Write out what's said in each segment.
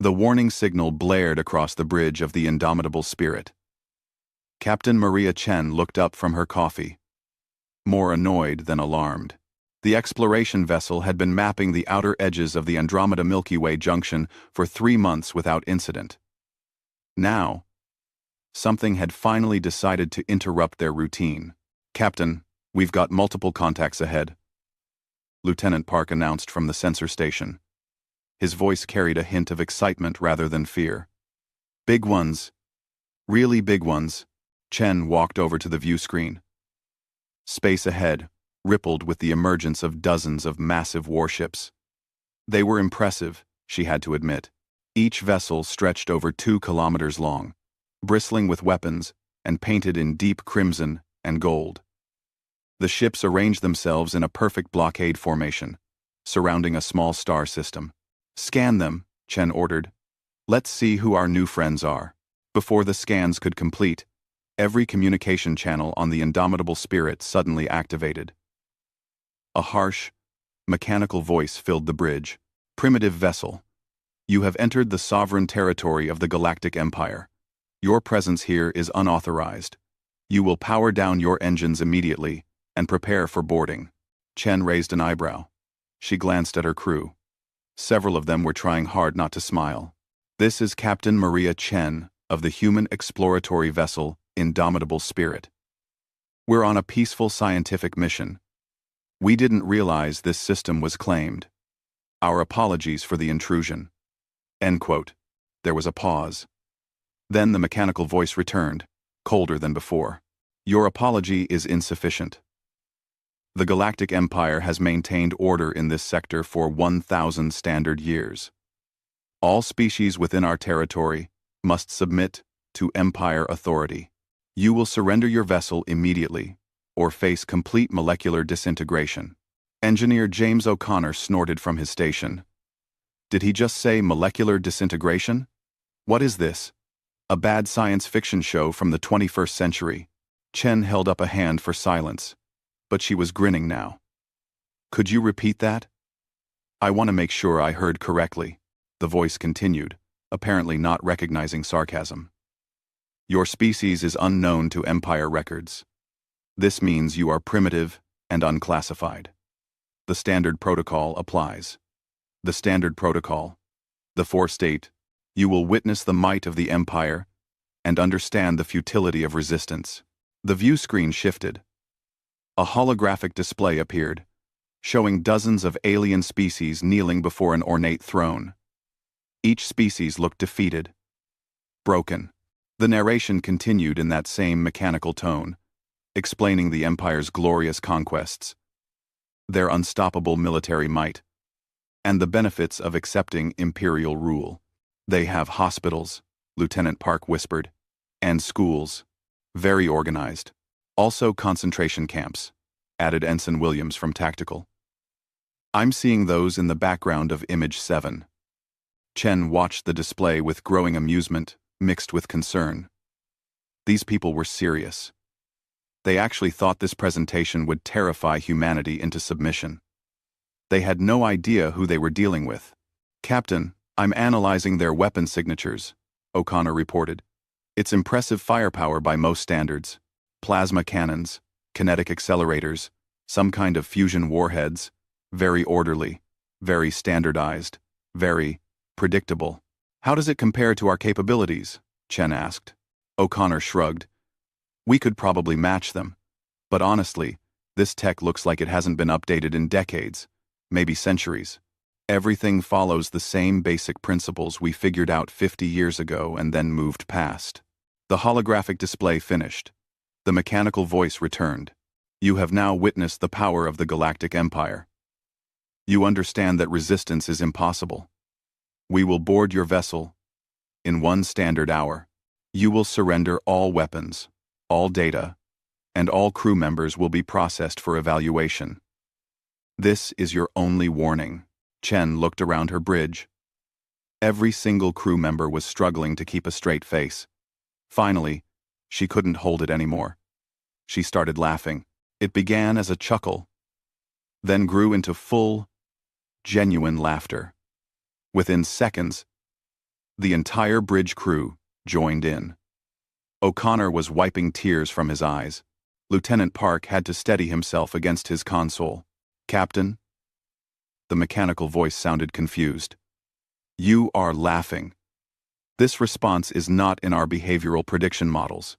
The warning signal blared across the bridge of the indomitable spirit. Captain Maria Chen looked up from her coffee, more annoyed than alarmed. The exploration vessel had been mapping the outer edges of the Andromeda Milky Way junction for 3 months without incident. Now, something had finally decided to interrupt their routine. "Captain, we've got multiple contacts ahead," Lieutenant Park announced from the sensor station. His voice carried a hint of excitement rather than fear. "Big ones. Really big ones." Chen walked over to the view screen. Space ahead rippled with the emergence of dozens of massive warships. They were impressive, she had to admit. Each vessel stretched over 2 kilometers long, bristling with weapons and painted in deep crimson and gold. The ships arranged themselves in a perfect blockade formation, surrounding a small star system. "Scan them," Chen ordered. "Let's see who our new friends are." Before the scans could complete, every communication channel on the indomitable spirit suddenly activated. A harsh, mechanical voice filled the bridge. "Primitive vessel, you have entered the sovereign territory of the Galactic Empire. Your presence here is unauthorized. You will power down your engines immediately and prepare for boarding." Chen raised an eyebrow. She glanced at her crew. Several of them were trying hard not to smile. "This is Captain Maria Chen of the human exploratory vessel Indomitable Spirit. We're on a peaceful scientific mission. We didn't realize this system was claimed. Our apologies for the intrusion." End quote. There was a pause. Then the mechanical voice returned, colder than before. "Your apology is insufficient. The Galactic Empire has maintained order in this sector for 1,000 standard years. All species within our territory must submit to Empire authority. You will surrender your vessel immediately, or face complete molecular disintegration." Engineer James O'Connor snorted from his station. Did he just say molecular disintegration? What is this? A bad science fiction show from the 21st century? Chen held up a hand for silence, but she was grinning now. "Could you repeat that?" "I want to make sure I heard correctly," the voice continued, apparently not recognizing sarcasm. "Your species is unknown to Empire records. This means you are primitive and unclassified. The standard protocol applies." The standard protocol. The four-state. You will witness the might of the Empire and understand the futility of resistance. The view screen shifted. A holographic display appeared, showing dozens of alien species kneeling before an ornate throne. Each species looked defeated, broken. The narration continued in that same mechanical tone, explaining the Empire's glorious conquests, their unstoppable military might, and the benefits of accepting imperial rule. "They have hospitals," Lieutenant Park whispered, "and schools. Very organized. Also concentration camps," added Ensign Williams from Tactical. "I'm seeing those in the background of Image 7. Chen watched the display with growing amusement, mixed with concern. These people were serious. They actually thought this presentation would terrify humanity into submission. They had no idea who they were dealing with. "Captain, I'm analyzing their weapon signatures," O'Connor reported. "It's impressive firepower by most standards. Plasma cannons, kinetic accelerators, some kind of fusion warheads, very orderly, very standardized, very predictable." "How does it compare to our capabilities?" Chen asked. O'Connor shrugged. "We could probably match them. But honestly, this tech looks like it hasn't been updated in decades, maybe centuries. Everything follows the same basic principles we figured out 50 years ago and then moved past." The holographic display finished. The mechanical voice returned. "You have now witnessed the power of the Galactic Empire. You understand that resistance is impossible. We will board your vessel in 1 standard hour. You will surrender all weapons, all data, and all crew members will be processed for evaluation. This is your only warning." Chen looked around her bridge. Every single crew member was struggling to keep a straight face. Finally, she couldn't hold it anymore. She started laughing. It began as a chuckle, then grew into full, genuine laughter. Within seconds, The entire bridge crew joined in. O'Connor was wiping tears from his eyes. Lieutenant Park had to steady himself against his console. "Captain?" The mechanical voice sounded confused. "You are laughing. This response is not in our behavioral prediction models.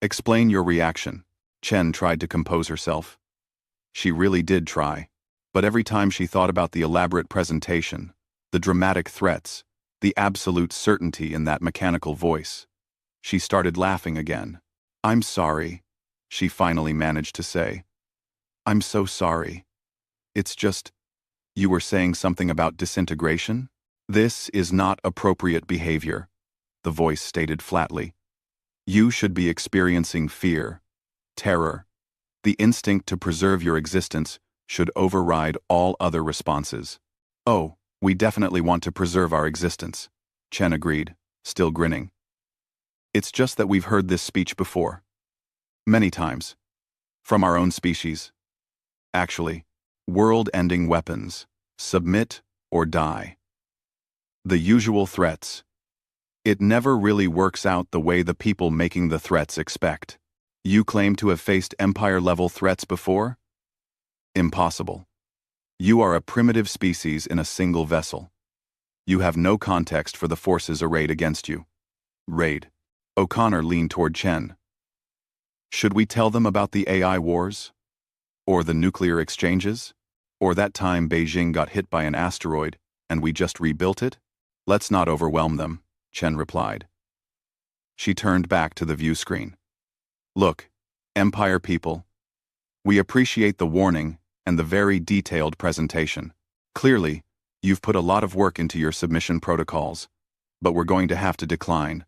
Explain your reaction." Chen tried to compose herself. She really did try. But every time she thought about the elaborate presentation, the dramatic threats, the absolute certainty in that mechanical voice, she started laughing again. "I'm sorry," she finally managed to say. "I'm so sorry. It's just, you were saying something about disintegration?" "This is not appropriate behavior," the voice stated flatly. "You should be experiencing fear, terror. The instinct to preserve your existence should override all other responses." "Oh, we definitely want to preserve our existence," Chen agreed, still grinning. "It's just that we've heard this speech before. Many times. From our own species. Actually, world-ending weapons. Submit or die. The usual threats. It never really works out the way the people making the threats expect. You claim to have faced Empire-level threats before? Impossible. You are a primitive species in a single vessel. You have no context for the forces arrayed against you." "Raid." O'Connor leaned toward Chen. "Should we tell them about the AI wars? Or the nuclear exchanges? Or that time Beijing got hit by an asteroid and we just rebuilt it? Let's not overwhelm them," Chen replied. She turned back to the view screen. "Look, Empire people, we appreciate the warning and the very detailed presentation. Clearly, you've put a lot of work into your submission protocols, but we're going to have to decline.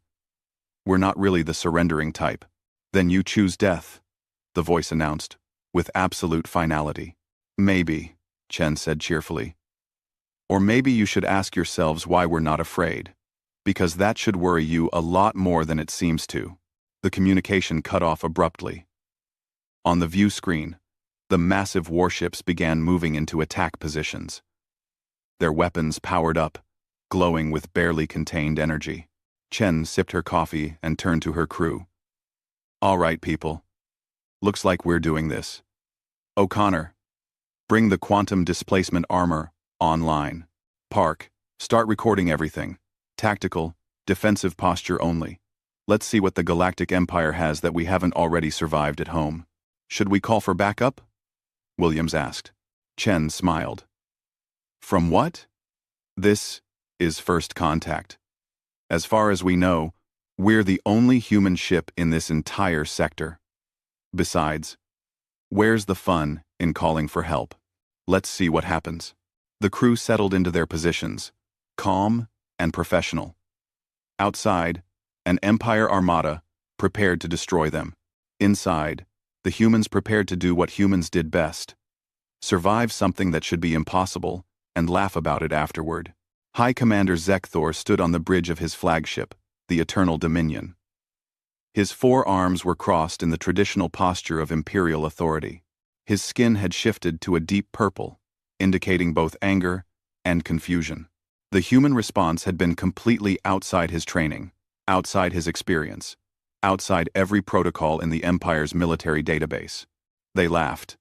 We're not really the surrendering type." "Then you choose death," the voice announced, with absolute finality. "Maybe," Chen said cheerfully. "Or maybe you should ask yourselves why we're not afraid. Because that should worry you a lot more than it seems to." The communication cut off abruptly. On the view screen, the massive warships began moving into attack positions. Their weapons powered up, glowing with barely contained energy. Chen sipped her coffee and turned to her crew. "All right, people. Looks like we're doing this. O'Connor, bring the quantum displacement armor online. Park, start recording everything. Tactical, defensive posture only. Let's see what the Galactic Empire has that we haven't already survived at home." "Should we call for backup?" Williams asked. Chen smiled. "From what?" "This is first contact. As far as we know, we're the only human ship in this entire sector. Besides, where's the fun in calling for help? Let's see what happens." The crew settled into their positions, calm and professional. Outside, an Empire armada prepared to destroy them. Inside, the humans prepared to do what humans did best: survive something that should be impossible and laugh about it afterward. High Commander Zekthor stood on the bridge of his flagship, the Eternal Dominion. His four arms were crossed in the traditional posture of imperial authority. His skin had shifted to a deep purple, indicating both anger and confusion. The human response had been completely outside his training, outside his experience, outside every protocol in the Empire's military database. They laughed.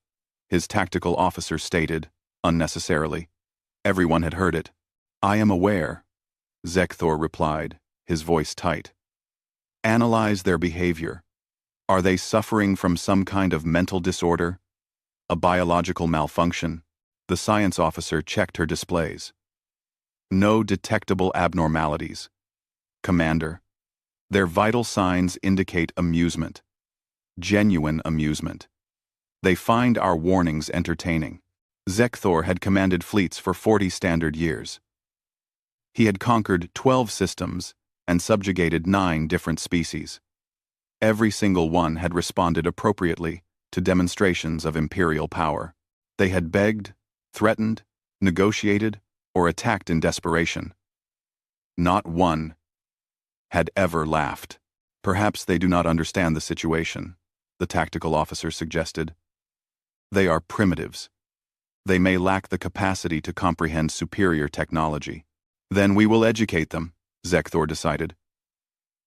His tactical officer stated, unnecessarily. Everyone had heard it. "I am aware," Zekthor replied, his voice tight. "Analyze their behavior. Are they suffering from some kind of mental disorder? A biological malfunction?" The science officer checked her displays. "No detectable abnormalities. Commander, their vital signs indicate amusement. Genuine amusement. They find our warnings entertaining." Zekthor had commanded fleets for 40 standard years. He had conquered 12 systems and subjugated 9 different species. Every single one had responded appropriately to demonstrations of imperial power. They had begged, threatened, negotiated, or attacked in desperation. Not one had ever laughed. "Perhaps they do not understand the situation," the tactical officer suggested. "They are primitives. They may lack the capacity to comprehend superior technology." "Then we will educate them," Zekthor decided.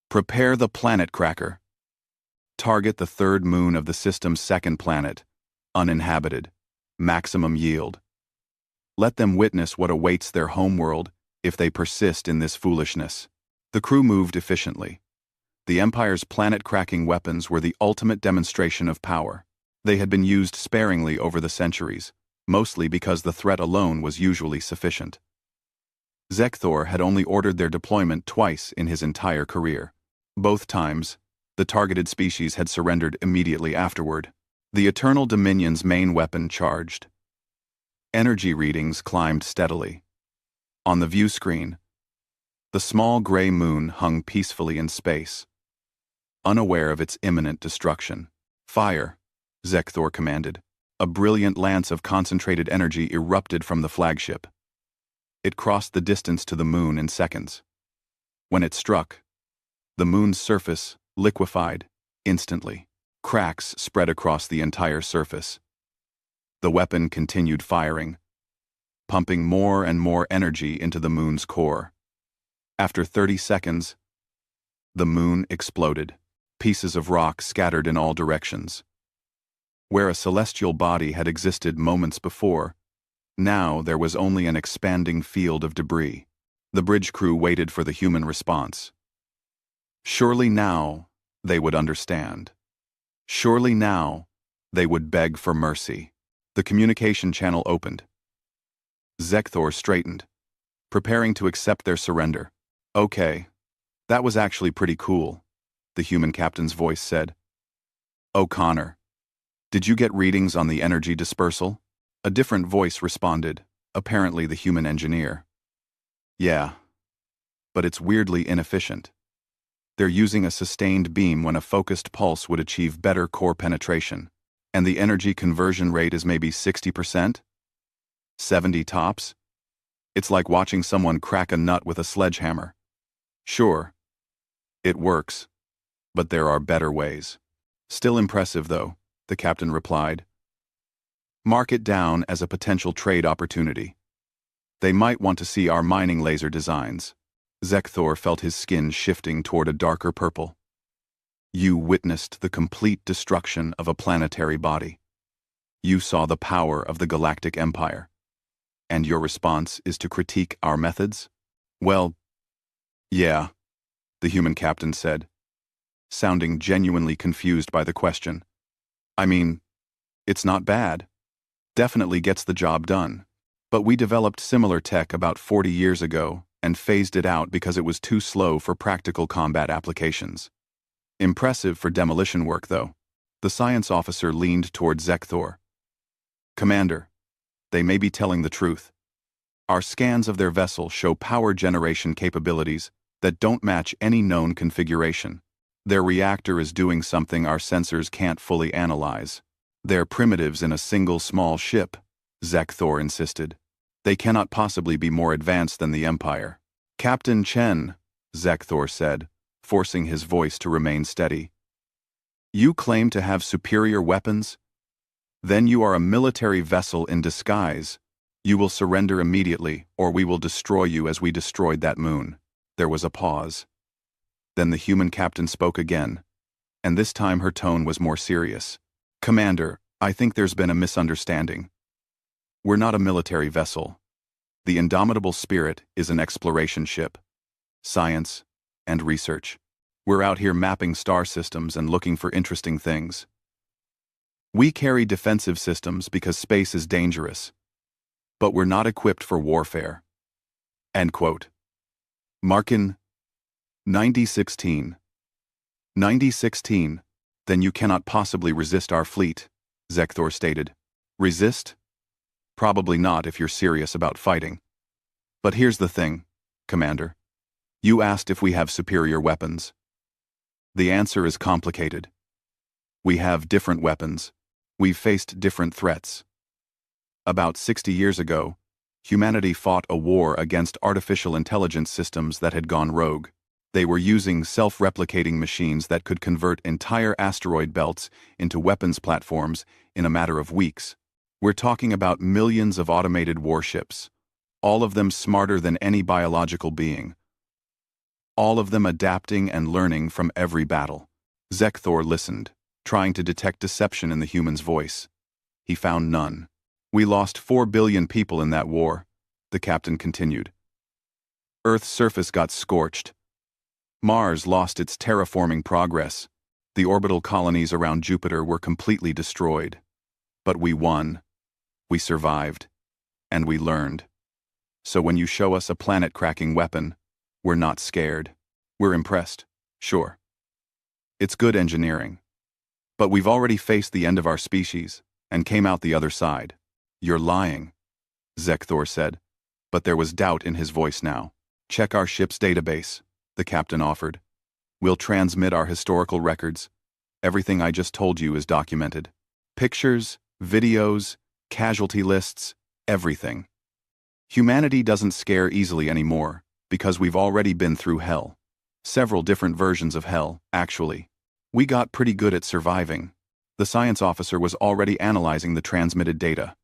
Prepare the planet cracker. Target the third moon of the system's second planet, uninhabited, maximum yield. Let them witness what awaits their homeworld if they persist in this foolishness. The crew moved efficiently. The Empire's planet-cracking weapons were the ultimate demonstration of power. They had been used sparingly over the centuries, mostly because the threat alone was usually sufficient. Zekthor had only ordered their deployment twice in his entire career. Both times, the targeted species had surrendered immediately afterward. The Eternal Dominion's main weapon charged. Energy readings climbed steadily. On the view screen, the small gray moon hung peacefully in space, unaware of its imminent destruction. Fire, Zekthor commanded. A brilliant lance of concentrated energy erupted from the flagship. It crossed the distance to the moon in seconds. When it struck, the moon's surface liquefied instantly. Cracks spread across the entire surface. The weapon continued firing, pumping more and more energy into the moon's core. After 30 seconds, the moon exploded. Pieces of rock scattered in all directions. Where a celestial body had existed moments before, now there was only an expanding field of debris. The bridge crew waited for the human response. Surely now they would understand. Surely now they would beg for mercy. The communication channel opened. Zekthor straightened, preparing to accept their surrender. Okay, that was actually pretty cool, the human captain's voice said. O'Connor, did you get readings on the energy dispersal? A different voice responded, apparently the human engineer. Yeah, but it's weirdly inefficient. They're using a sustained beam when a focused pulse would achieve better core penetration, and the energy conversion rate is maybe 60%? 70 tops? It's like watching someone crack a nut with a sledgehammer. Sure, it works, but there are better ways. Still impressive, though, the captain replied. Mark it down as a potential trade opportunity. They might want to see our mining laser designs. Zekthor felt his skin shifting toward a darker purple. You witnessed the complete destruction of a planetary body. You saw the power of the Galactic Empire. And your response is to critique our methods? Well, yeah, the human captain said, sounding genuinely confused by the question. I mean, it's not bad. Definitely gets the job done. But we developed similar tech about 40 years ago and phased it out because it was too slow for practical combat applications. Impressive for demolition work, though. The science officer leaned toward Zekthor. Commander, they may be telling the truth. Our scans of their vessel show power generation capabilities that don't match any known configuration. Their reactor is doing something our sensors can't fully analyze. They're primitives in a single small ship, Zekthor insisted. They cannot possibly be more advanced than the Empire. Captain Chen, Zekthor said, forcing his voice to remain steady. You claim to have superior weapons? Then you are a military vessel in disguise. You will surrender immediately, or we will destroy you as we destroyed that moon. There was a pause. Then the human captain spoke again, and this time her tone was more serious. Commander, I think there's been a misunderstanding. We're not a military vessel. The Indomitable Spirit is an exploration ship. Science and research. We're out here mapping star systems and looking for interesting things. We carry defensive systems because space is dangerous, but we're not equipped for warfare. End quote. Markin 9016. 9016. Then you cannot possibly resist our fleet, Zekthor stated. Resist? Probably not if you're serious about fighting. But here's the thing, Commander. You asked if we have superior weapons. The answer is complicated. We have different weapons. We've faced different threats. About 60 years ago, humanity fought a war against artificial intelligence systems that had gone rogue. They were using self-replicating machines that could convert entire asteroid belts into weapons platforms in a matter of weeks. We're talking about millions of automated warships, all of them smarter than any biological being. all of them adapting and learning from every battle. Zekthor listened, trying to detect deception in the human's voice. He found none. We lost 4 billion people in that war, the captain continued. Earth's surface got scorched. Mars lost its terraforming progress. The orbital colonies around Jupiter were completely destroyed. But we won. We survived. And we learned. So when you show us a planet-cracking weapon, we're not scared. We're impressed, sure. It's good engineering. But we've already faced the end of our species, and came out the other side. You're lying, Zekthor said, but there was doubt in his voice now. Check our ship's database, the captain offered. We'll transmit our historical records. Everything I just told you is documented. Pictures, videos, casualty lists, everything. Humanity doesn't scare easily anymore, because we've already been through hell. Several different versions of hell, actually. We got pretty good at surviving. The science officer was already analyzing the transmitted data.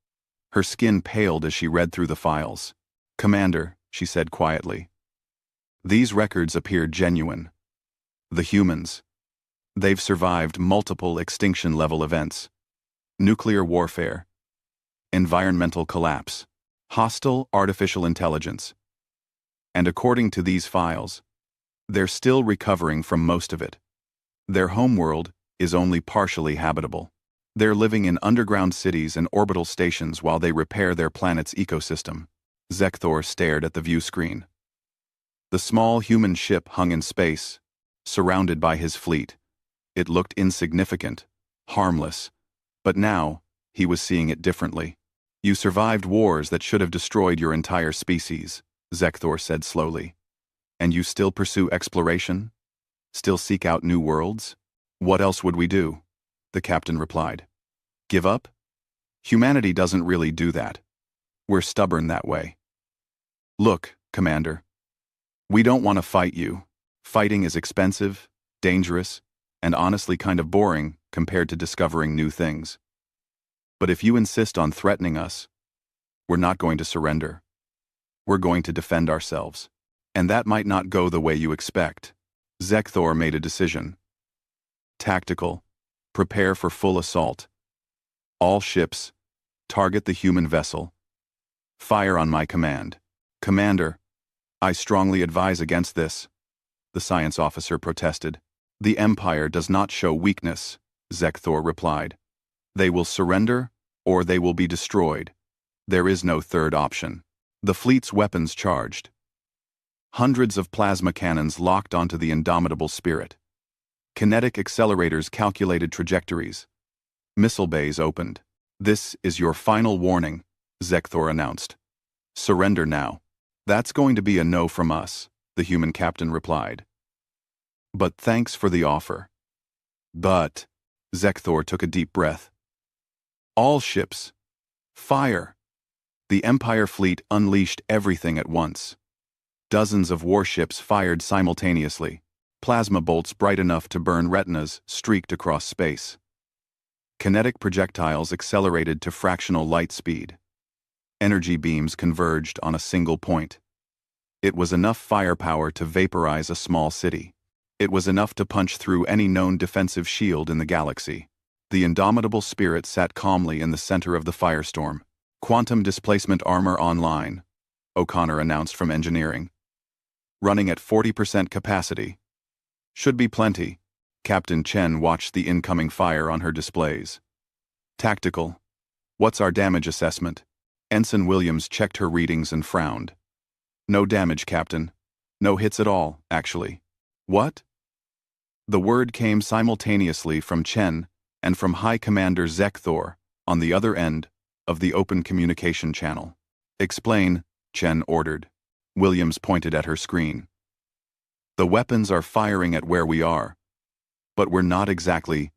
Her skin paled as she read through the files. Commander, she said quietly. These records appear genuine. The humans. They've survived multiple extinction-level events. Nuclear warfare. Environmental collapse. Hostile artificial intelligence. And according to these files, they're still recovering from most of it. Their homeworld is only partially habitable. They're living in underground cities and orbital stations while they repair their planet's ecosystem. Zekthor stared at the view screen. The small human ship hung in space, surrounded by his fleet. It looked insignificant, harmless, but now he was seeing it differently. You survived wars that should have destroyed your entire species, Zekthor said slowly. And you still pursue exploration? Still seek out new worlds? What else would we do? The captain replied. Give up? Humanity doesn't really do that. We're stubborn that way. Look, Commander. We don't want to fight you. Fighting is expensive, dangerous, and honestly kind of boring compared to discovering new things. But if you insist on threatening us, we're not going to surrender. We're going to defend ourselves. And that might not go the way you expect. Zekthor made a decision. Tactical. Prepare for full assault. All ships. Target the human vessel. Fire on my command. Commander, I strongly advise against this, the science officer protested. The Empire does not show weakness, Zekthor replied. They will surrender, or they will be destroyed. There is no third option. The fleet's weapons charged. Hundreds of plasma cannons locked onto the indomitable spirit. Kinetic accelerators calculated trajectories. Missile bays opened. This is your final warning, Zekthor announced. Surrender now. That's going to be a no from us, the human captain replied. But thanks for the offer. But, Zekthor took a deep breath. All ships. Fire. The Empire fleet unleashed everything at once. Dozens of warships fired simultaneously. Plasma bolts bright enough to burn retinas streaked across space. Kinetic projectiles accelerated to fractional light speed. Energy beams converged on a single point. It was enough firepower to vaporize a small city. It was enough to punch through any known defensive shield in the galaxy. The indomitable spirit sat calmly in the center of the firestorm. Quantum displacement armor online, O'Connor announced from engineering. Running at 40% capacity. Should be plenty. Captain Chen watched the incoming fire on her displays. Tactical. What's our damage assessment? Ensign Williams checked her readings and frowned. No damage, Captain. No hits at all, actually. What? The word came simultaneously from Chen and from High Commander Zekthor on the other end of the open communication channel. Explain, Chen ordered. Williams pointed at her screen. The weapons are firing at where we are, but we're not exactly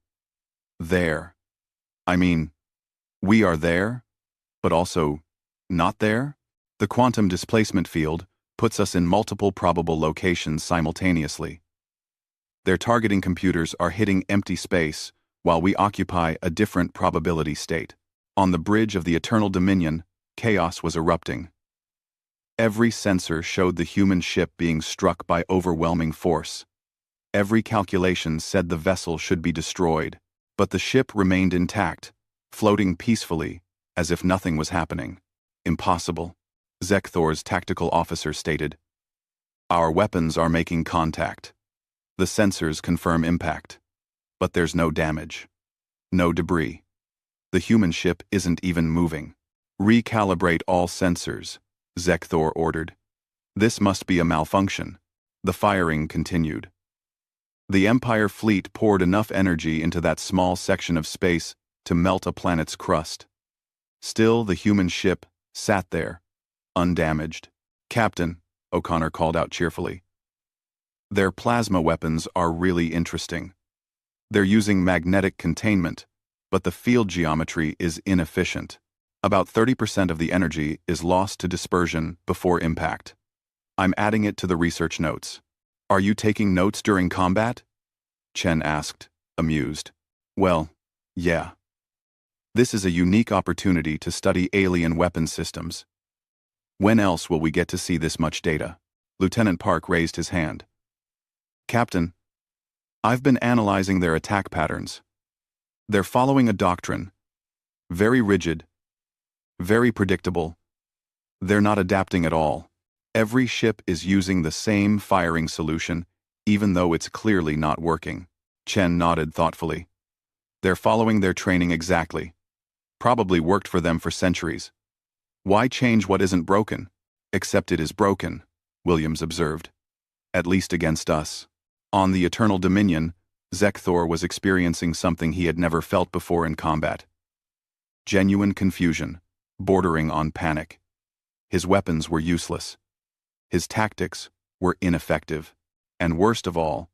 there. I mean, we are there, but also not there? The quantum displacement field puts us in multiple probable locations simultaneously. Their targeting computers are hitting empty space while we occupy a different probability state. On the bridge of the Eternal Dominion, chaos was erupting. Every sensor showed the human ship being struck by overwhelming force. Every calculation said the vessel should be destroyed, but the ship remained intact, floating peacefully, as if nothing was happening. Impossible, Zekthor's tactical officer stated. Our weapons are making contact. The sensors confirm impact. But there's no damage. No debris. The human ship isn't even moving. Recalibrate all sensors, Zekthor ordered. This must be a malfunction. The firing continued. The Empire fleet poured enough energy into that small section of space to melt a planet's crust. Still, the human ship sat there, undamaged. Captain, O'Connor called out cheerfully. Their plasma weapons are really interesting. They're using magnetic containment, but the field geometry is inefficient. About 30% of the energy is lost to dispersion before impact. I'm adding it to the research notes. Are you taking notes during combat? Chen asked, amused. Well, yeah. This is a unique opportunity to study alien weapon systems. When else will we get to see this much data? Lieutenant Park raised his hand. Captain, I've been analyzing their attack patterns. They're following a doctrine. Very rigid. Very predictable. They're not adapting at all. Every ship is using the same firing solution, even though it's clearly not working. Chen nodded thoughtfully. They're following their training exactly. Probably worked for them for centuries. Why change what isn't broken? Except it is broken, Williams observed. At least against us. On the Eternal Dominion, Zekthor was experiencing something he had never felt before in combat. Genuine confusion, bordering on panic. His weapons were useless. His tactics were ineffective. And worst of all,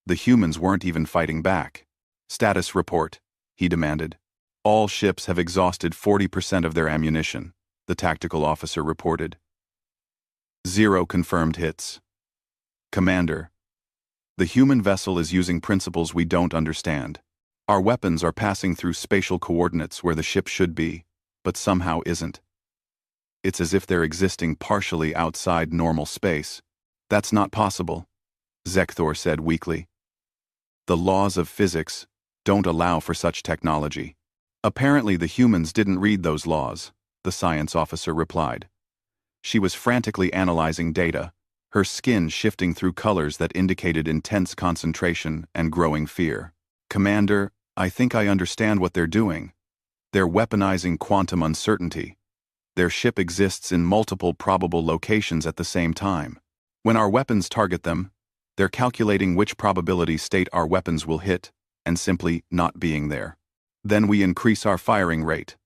the humans weren't even fighting back. Status report, he demanded. All ships have exhausted 40% of their ammunition, the tactical officer reported. 0 confirmed hits. Commander, the human vessel is using principles we don't understand. Our weapons are passing through spatial coordinates where the ship should be, but somehow isn't. It's as if they're existing partially outside normal space. That's not possible, Zekthor said weakly. The laws of physics don't allow for such technology. Apparently the humans didn't read those laws, the science officer replied. She was frantically analyzing data, her skin shifting through colors that indicated intense concentration and growing fear. Commander, I think I understand what they're doing. They're weaponizing quantum uncertainty. Their ship exists in multiple probable locations at the same time. When our weapons target them, they're calculating which probability state our weapons will hit, and simply not being there. Then we increase our firing rate,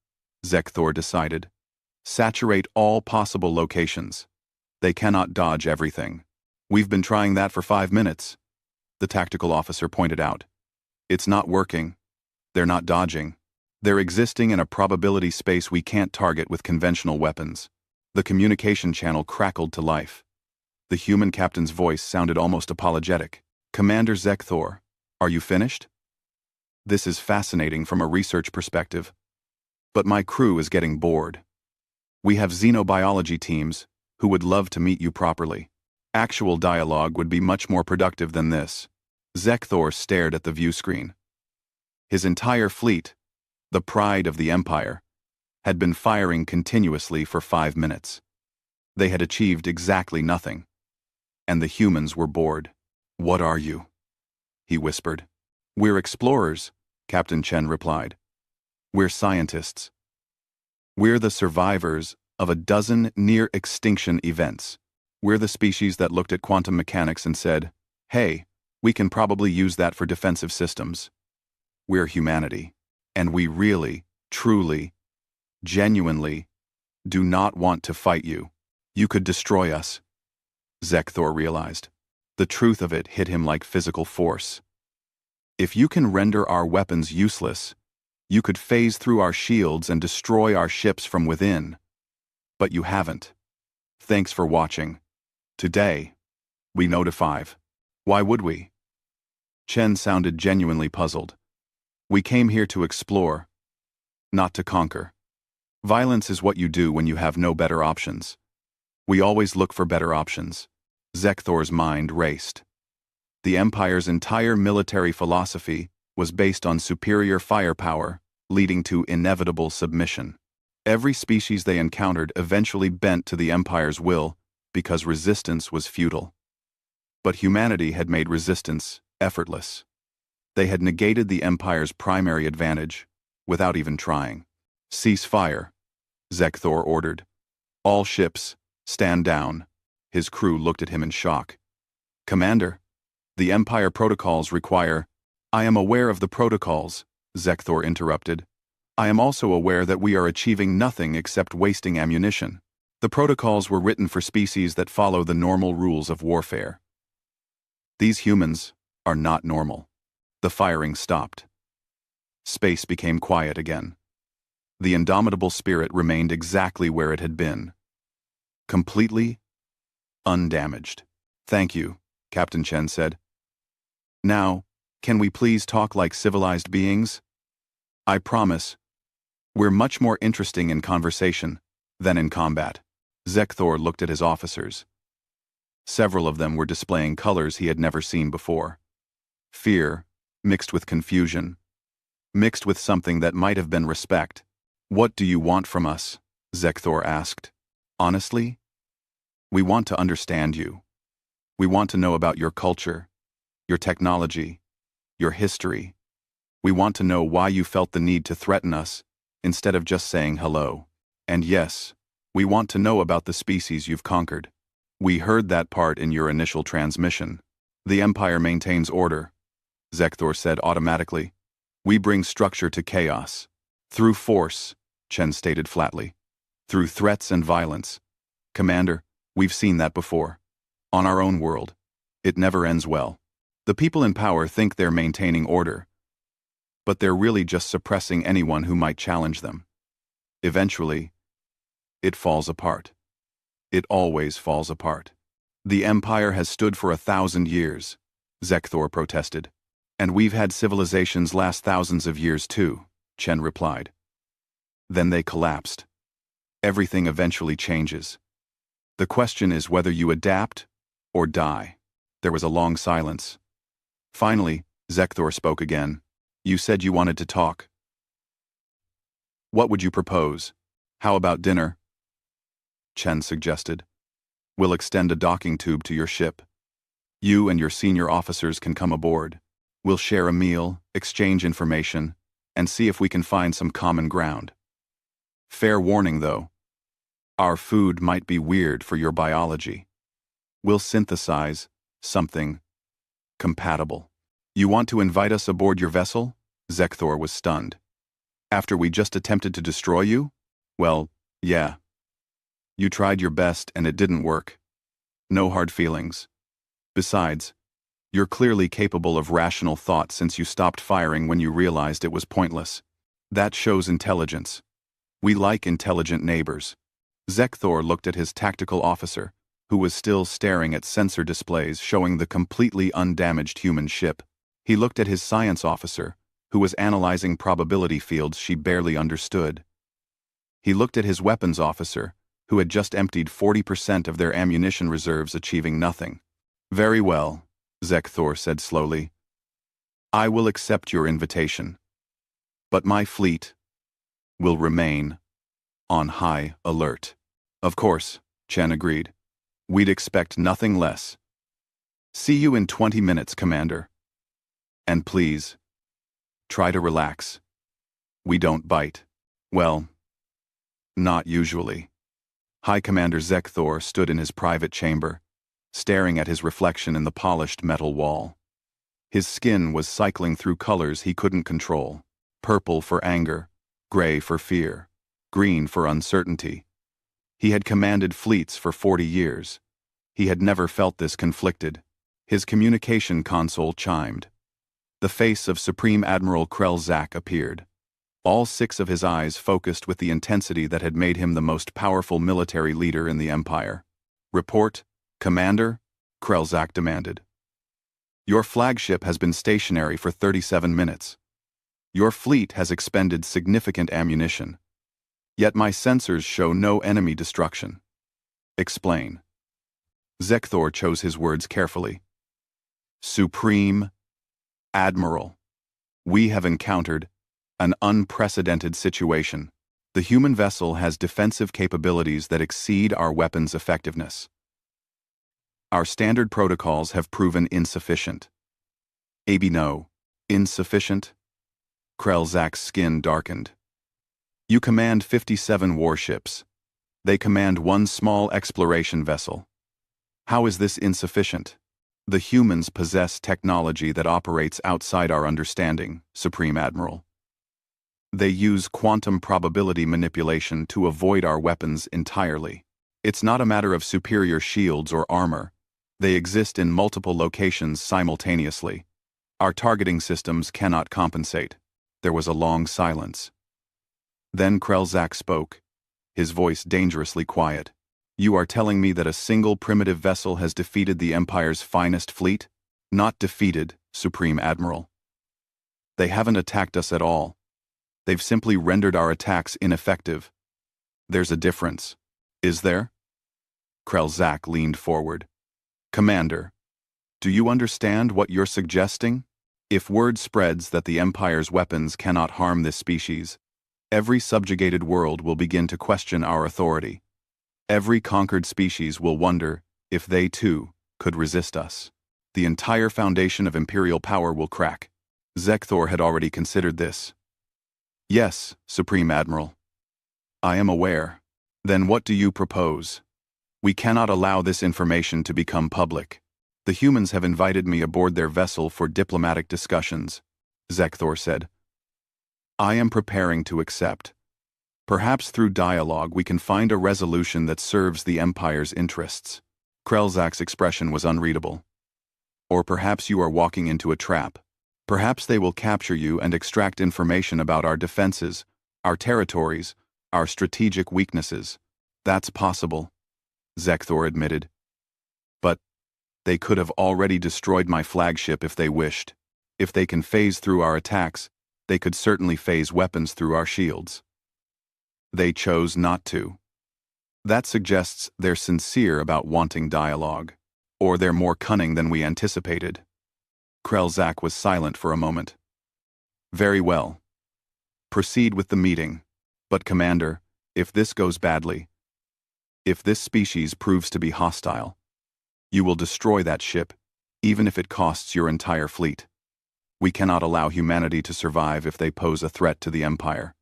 Zekthor decided. Saturate all possible locations. They cannot dodge everything. We've been trying that for 5 minutes, the tactical officer pointed out. It's not working. They're not dodging. They're existing in a probability space we can't target with conventional weapons. The communication channel crackled to life. The human captain's voice sounded almost apologetic. Commander Zekthor, are you finished? This is fascinating from a research perspective. But my crew is getting bored. We have xenobiology teams who would love to meet you properly. Actual dialogue would be much more productive than this. Zekthor stared at the view screen. His entire fleet, the pride of the Empire, had been firing continuously for 5 minutes. They had achieved exactly nothing. And the humans were bored. What are you? He whispered. We're explorers, Captain Chen replied. We're scientists. We're the survivors of a dozen near-extinction events. We're the species that looked at quantum mechanics and said, hey, we can probably use that for defensive systems. We're humanity. And we really, truly, genuinely, do not want to fight you. You could destroy us. Zekthor realized. The truth of it hit him like physical force. If you can render our weapons useless, you could phase through our shields and destroy our ships from within. But you haven't. Thanks for watching. Today, we know to 5. Why would we? Chen sounded genuinely puzzled. We came here to explore, not to conquer. Violence is what you do when you have no better options. We always look for better options. Zekthor's mind raced. The Empire's entire military philosophy was based on superior firepower, leading to inevitable submission. Every species they encountered eventually bent to the Empire's will because resistance was futile. But humanity had made resistance effortless. They had negated the Empire's primary advantage without even trying. "Cease fire," Zekthor ordered. "All ships, stand down." His crew looked at him in shock. "Commander, the Empire protocols require—" "I am aware of the protocols," Zekthor interrupted. "I am also aware that we are achieving nothing except wasting ammunition. The protocols were written for species that follow the normal rules of warfare. These humans are not normal." The firing stopped. Space became quiet again. The indomitable spirit remained exactly where it had been. Completely undamaged. "Thank you," Captain Chen said. "Now, can we please talk like civilized beings? I promise, we're much more interesting in conversation than in combat." Zekthor looked at his officers. Several of them were displaying colors he had never seen before. Fear, mixed with confusion, mixed with something that might have been respect. "What do you want from us?" Zekthor asked. "Honestly? We want to understand you. We want to know about your culture, your technology, your history. We want to know why you felt the need to threaten us instead of just saying hello. And yes, we want to know about the species you've conquered. We heard that part in your initial transmission. The Empire maintains order," Zekthor said automatically. "We bring structure to chaos. Through force," Chen stated flatly. "Through threats and violence. Commander, we've seen that before. On our own world. It never ends well. The people in power think they're maintaining order, but they're really just suppressing anyone who might challenge them. Eventually, it falls apart. It always falls apart." "The Empire has stood for 1,000 years," Zekthor protested. "And we've had civilizations last thousands of years too," Chen replied. "Then they collapsed. Everything eventually changes. The question is whether you adapt or die." There was a long silence. Finally, Zekthor spoke again. "You said you wanted to talk. What would you propose? How about dinner?" Chen suggested. "We'll extend a docking tube to your ship. You and your senior officers can come aboard. We'll share a meal, exchange information, and see if we can find some common ground. Fair warning, though. Our food might be weird for your biology. We'll synthesize something compatible." "You want to invite us aboard your vessel?" Zekthor was stunned. "After we just attempted to destroy you? Well, yeah. You tried your best and it didn't work. No hard feelings. Besides, you're clearly capable of rational thought since you stopped firing when you realized it was pointless. That shows intelligence. We like intelligent neighbors." Zekthor looked at his tactical officer, who was still staring at sensor displays showing the completely undamaged human ship. He looked at his science officer, who was analyzing probability fields she barely understood. He looked at his weapons officer, who had just emptied 40% of their ammunition reserves, achieving nothing. "Very well," Zekthor said slowly. "I will accept your invitation. But my fleet will remain on high alert." "Of course," Chen agreed. "We'd expect nothing less. See you in 20 minutes, Commander. And please, try to relax. We don't bite. Well, not usually." High Commander Zekthor stood in his private chamber, staring at his reflection in the polished metal wall. His skin was cycling through colors he couldn't control. Purple for anger, gray for fear, green for uncertainty. He had commanded fleets for 40 years. He had never felt this conflicted. His communication console chimed. The face of Supreme Admiral Krelzak appeared. All 6 of his eyes focused with the intensity that had made him the most powerful military leader in the Empire. "Report, Commander," Krelzak demanded. "Your flagship has been stationary for 37 minutes. Your fleet has expended significant ammunition. Yet my sensors show no enemy destruction. Explain. Zekthor chose his words carefully. Supreme Admiral, we have encountered an unprecedented situation. The human vessel has defensive capabilities that exceed our weapons' effectiveness. Our standard protocols have proven insufficient. AB no. Insufficient? Krelzak's skin darkened. You command 57 warships. They command one small exploration vessel. How is this insufficient? The humans possess technology that operates outside our understanding, Supreme Admiral. They use quantum probability manipulation to avoid our weapons entirely. It's not a matter of superior shields or armor. They exist in multiple locations simultaneously. Our targeting systems cannot compensate. There was a long silence. Then Krelzak spoke, his voice dangerously quiet. You are telling me that a single primitive vessel has defeated the Empire's finest fleet? Not defeated, Supreme Admiral. They haven't attacked us at all. They've simply rendered our attacks ineffective. There's a difference. Is there? Krelzak leaned forward. Commander, do you understand what you're suggesting? If word spreads that the Empire's weapons cannot harm this species, every subjugated world will begin to question our authority. Every conquered species will wonder if they, too, could resist us. The entire foundation of imperial power will crack. Zekthor had already considered this. Yes, Supreme Admiral. I am aware. Then what do you propose? We cannot allow this information to become public. The humans have invited me aboard their vessel for diplomatic discussions, Zekthor said. I am preparing to accept. Perhaps through dialogue we can find a resolution that serves the Empire's interests. Krelzak's expression was unreadable. Or perhaps you are walking into a trap. Perhaps they will capture you and extract information about our defenses, our territories, our strategic weaknesses. That's possible, Zekthor admitted. But they could have already destroyed my flagship if they wished. If they can phase through our attacks, they could certainly phase weapons through our shields. They chose not to. That suggests they're sincere about wanting dialogue, or they're more cunning than we anticipated. Krelzak was silent for a moment. Very well. Proceed with the meeting. But Commander, if this goes badly, if this species proves to be hostile, you will destroy that ship, even if it costs your entire fleet. We cannot allow humanity to survive if they pose a threat to the Empire.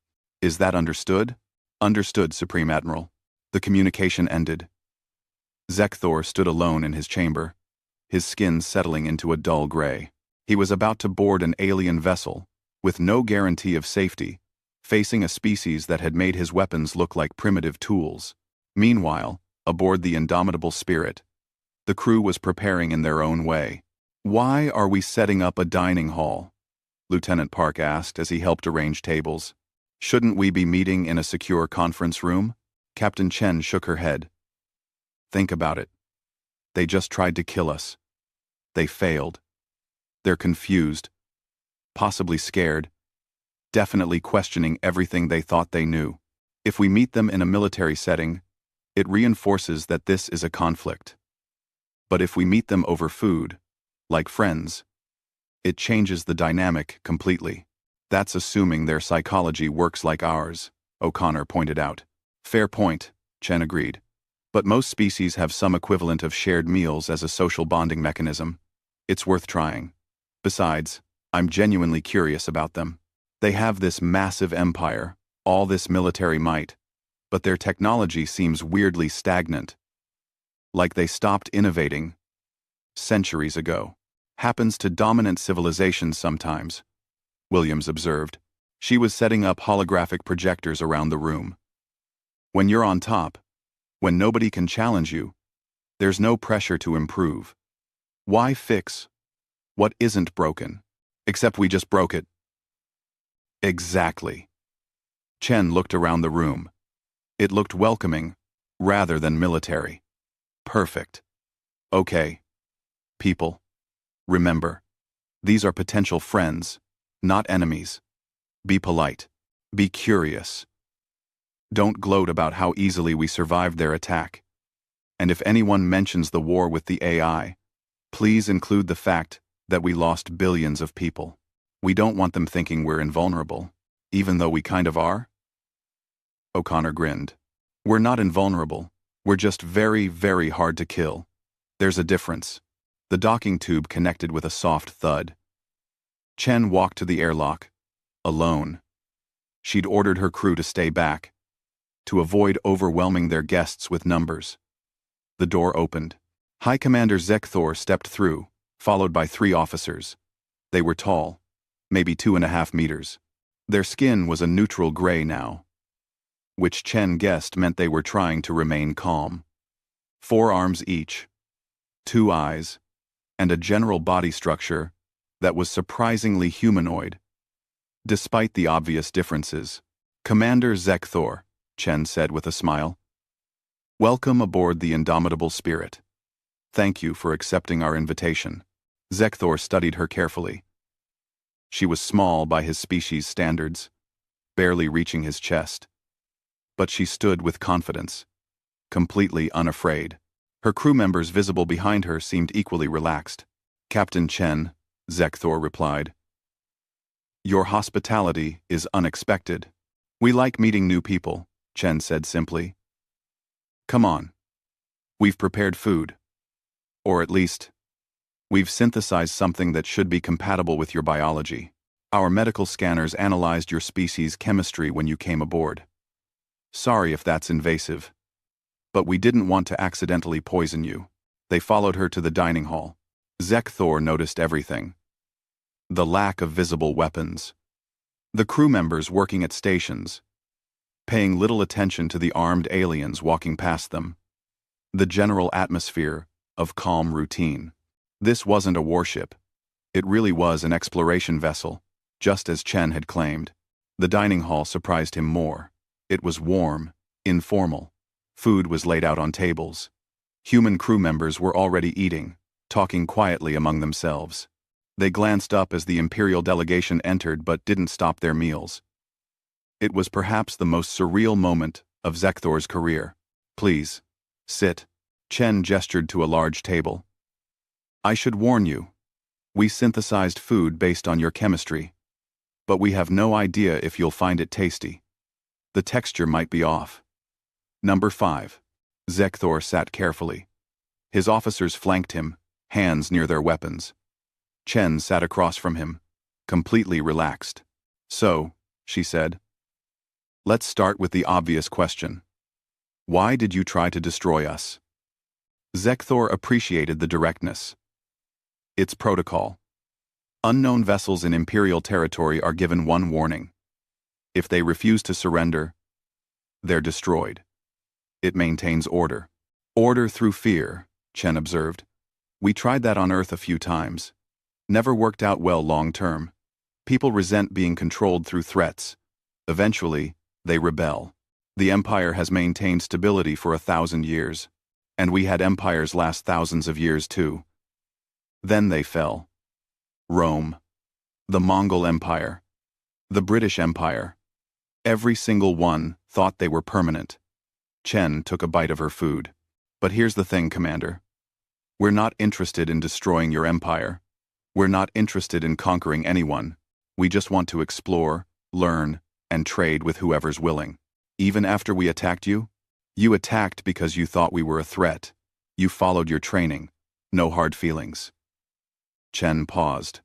Is that understood? Understood, Supreme Admiral. The communication ended. Zekthor stood alone in his chamber, his skin settling into a dull gray. He was about to board an alien vessel, with no guarantee of safety, facing a species that had made his weapons look like primitive tools. Meanwhile, aboard the indomitable Spirit, the crew was preparing in their own way. Why are we setting up a dining hall? Lieutenant Park asked as he helped arrange tables. Shouldn't we be meeting in a secure conference room? Captain Chen shook her head. Think about it. They just tried to kill us. They failed. They're confused, possibly scared, definitely questioning everything they thought they knew. If we meet them in a military setting, it reinforces that this is a conflict. But if we meet them over food, like friends, it changes the dynamic completely. That's assuming their psychology works like ours, O'Connor pointed out. Fair point, Chen agreed. But most species have some equivalent of shared meals as a social bonding mechanism. It's worth trying. Besides, I'm genuinely curious about them. They have this massive empire, all this military might, but their technology seems weirdly stagnant. Like they stopped innovating centuries ago. Happens to dominant civilizations sometimes, Williams observed. She was setting up holographic projectors around the room. When you're on top, when nobody can challenge you, there's no pressure to improve. Why fix what isn't broken? Except we just broke it. Exactly. Chen looked around the room. It looked welcoming, rather than military. Perfect. Okay. People. Remember, these are potential friends, not enemies. Be polite. Be curious. Don't gloat about how easily we survived their attack. And if anyone mentions the war with the AI, please include the fact that we lost billions of people. We don't want them thinking we're invulnerable, even though we kind of are." O'Connor grinned. "We're not invulnerable. We're just very, very hard to kill. There's a difference." The docking tube connected with a soft thud. Chen walked to the airlock, alone. She'd ordered her crew to stay back, to avoid overwhelming their guests with numbers. The door opened. High Commander Zekthor stepped through, followed by 3 officers. They were tall, maybe 2.5 meters. Their skin was a neutral gray now, which Chen guessed meant they were trying to remain calm. 4 arms each, 2 eyes, and a general body structure that was surprisingly humanoid. Despite the obvious differences, "Commander Zekthor," Chen said with a smile. "Welcome aboard the Indomitable Spirit. Thank you for accepting our invitation." Zekthor studied her carefully. She was small by his species standards, barely reaching his chest. But she stood with confidence, completely unafraid. Her crew members visible behind her seemed equally relaxed. "Captain Chen," Zekthor replied. "Your hospitality is unexpected. We like meeting new people," Chen said simply. "Come on. We've prepared food. Or at least, we've synthesized something that should be compatible with your biology. Our medical scanners analyzed your species' chemistry when you came aboard. Sorry if that's invasive, but we didn't want to accidentally poison you." They followed her to the dining hall. Zekthor noticed everything. The lack of visible weapons. The crew members working at stations, paying little attention to the armed aliens walking past them. The general atmosphere of calm routine. This wasn't a warship. It really was an exploration vessel, just as Chen had claimed. The dining hall surprised him more. It was warm, informal. Food was laid out on tables. Human crew members were already eating, talking quietly among themselves. They glanced up as the Imperial delegation entered but didn't stop their meals. It was perhaps the most surreal moment of Zekthor's career. "Please, sit." Chen gestured to a large table. "I should warn you, we synthesized food based on your chemistry, but we have no idea if you'll find it tasty. The texture might be off." "Number 5. Zekthor sat carefully. His officers flanked him, hands near their weapons. Chen sat across from him, completely relaxed. "So," she said, "let's start with the obvious question. Why did you try to destroy us?" Zekthor appreciated the directness. "It's protocol. Unknown vessels in Imperial territory are given one warning. If they refuse to surrender, they're destroyed. It maintains order." "Order through fear," Chen observed. "We tried that on Earth a few times. Never worked out well long-term. People resent being controlled through threats. Eventually, they rebel. The Empire has maintained stability for 1,000 years. And we had empires last thousands of years too. Then they fell. Rome. The Mongol Empire. The British Empire. Every single one thought they were permanent." Chen took a bite of her food. "But here's the thing, Commander. We're not interested in destroying your empire. We're not interested in conquering anyone. We just want to explore, learn, and trade with whoever's willing. Even after we attacked you? You attacked because you thought we were a threat. You followed your training. No hard feelings." Chen paused.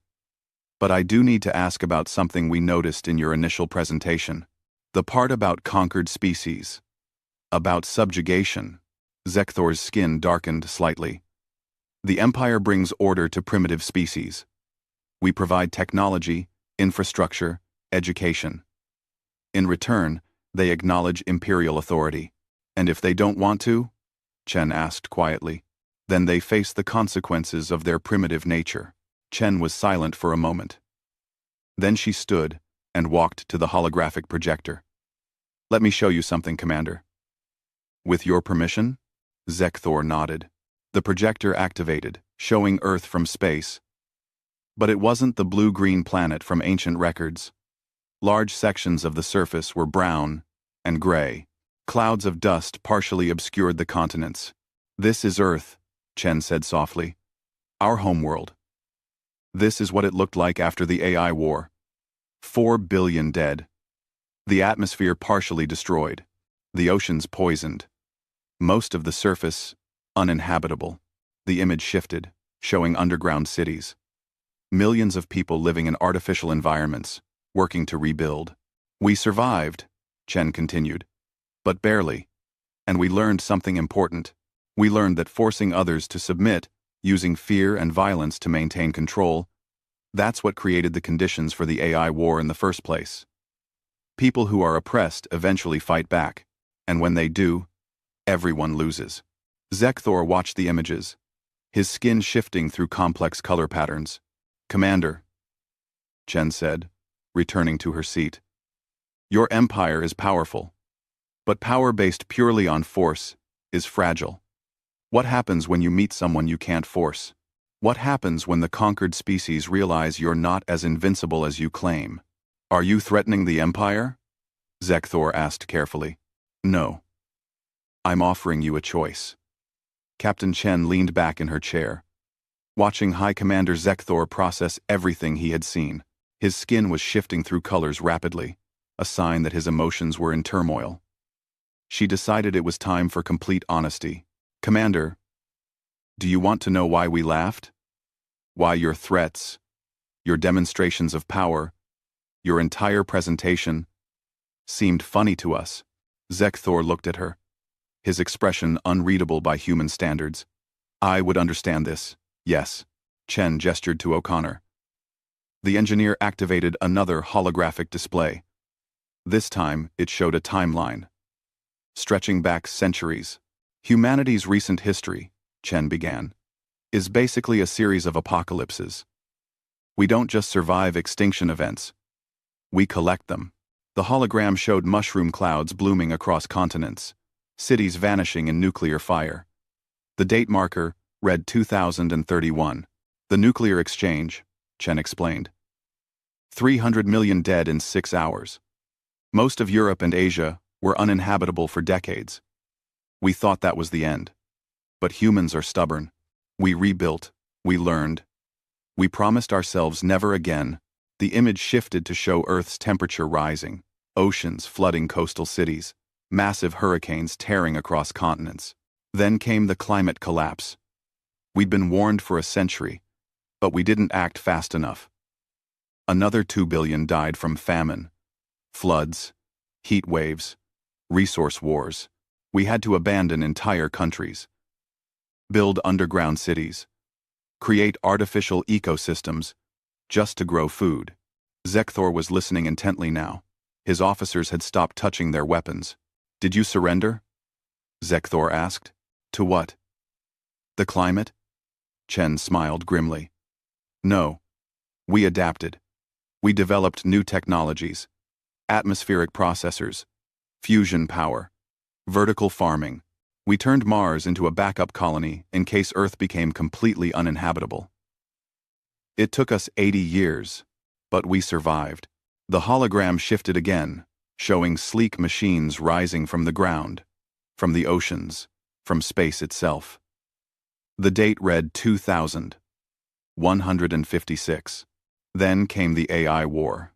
"But I do need to ask about something we noticed in your initial presentation. The part about conquered species. About subjugation." Zekthor's skin darkened slightly. "The Empire brings order to primitive species. We provide technology, infrastructure, education. In return, they acknowledge Imperial authority. And if they don't want to," Chen asked quietly, "then they face the consequences of their primitive nature." Chen was silent for a moment. Then she stood and walked to the holographic projector. "Let me show you something, Commander." "With your permission?" Zekthor nodded. The projector activated, showing Earth from space. But it wasn't the blue-green planet from ancient records. Large sections of the surface were brown and gray. Clouds of dust partially obscured the continents. This is Earth, Chen said softly. Our homeworld. This is what it looked like after the AI war. 4 billion dead. The atmosphere partially destroyed. The oceans poisoned. Most of the surface uninhabitable. The image shifted, showing underground cities. Millions of people living in artificial environments, working to rebuild. We survived, Chen continued. But barely. And we learned something important. We learned that forcing others to submit, using fear and violence to maintain control, that's what created the conditions for the AI war in the first place. People who are oppressed eventually fight back, and when they do, everyone loses. Zekthor watched the images, his skin shifting through complex color patterns. Commander, Chen said, returning to her seat. Your empire is powerful, but power based purely on force is fragile. What happens when you meet someone you can't force? What happens when the conquered species realize you're not as invincible as you claim? Are you threatening the empire? Zekthor asked carefully. No. I'm offering you a choice. Captain Chen leaned back in her chair, watching High Commander Zekthor process everything he had seen. His skin was shifting through colors rapidly, a sign that his emotions were in turmoil. She decided it was time for complete honesty. Commander, do you want to know why we laughed? Why your threats, your demonstrations of power, your entire presentation, seemed funny to us? Zekthor looked at her, his expression unreadable by human standards. I would understand this, yes. Chen gestured to O'Connor. The engineer activated another holographic display. This time, it showed a timeline, stretching back centuries. Humanity's recent history, Chen began, is basically a series of apocalypses. We don't just survive extinction events. We collect them. The hologram showed mushroom clouds blooming across continents, cities vanishing in nuclear fire. The date marker read 2031. The nuclear exchange, Chen explained. 300 million dead in 6 hours. Most of Europe and Asia were uninhabitable for decades. We thought that was the end. But humans are stubborn. We rebuilt. We learned. We promised ourselves never again. The image shifted to show Earth's temperature rising, oceans flooding coastal cities, massive hurricanes tearing across continents. Then came the climate collapse. We'd been warned for a century, but we didn't act fast enough. Another 2 billion died from famine, floods, heat waves, resource wars. We had to abandon entire countries, build underground cities, create artificial ecosystems just to grow food. Zekthor was listening intently now. His officers had stopped touching their weapons. Did you surrender? Zekthor asked. To what? The climate? Chen smiled grimly. No. We adapted. We developed new technologies, atmospheric processors, fusion power, vertical farming. We turned Mars into a backup colony in case Earth became completely uninhabitable. It took us 80 years, but we survived. The hologram shifted again, showing sleek machines rising from the ground, from the oceans, from space itself. The date read 2156. Then came the AI war.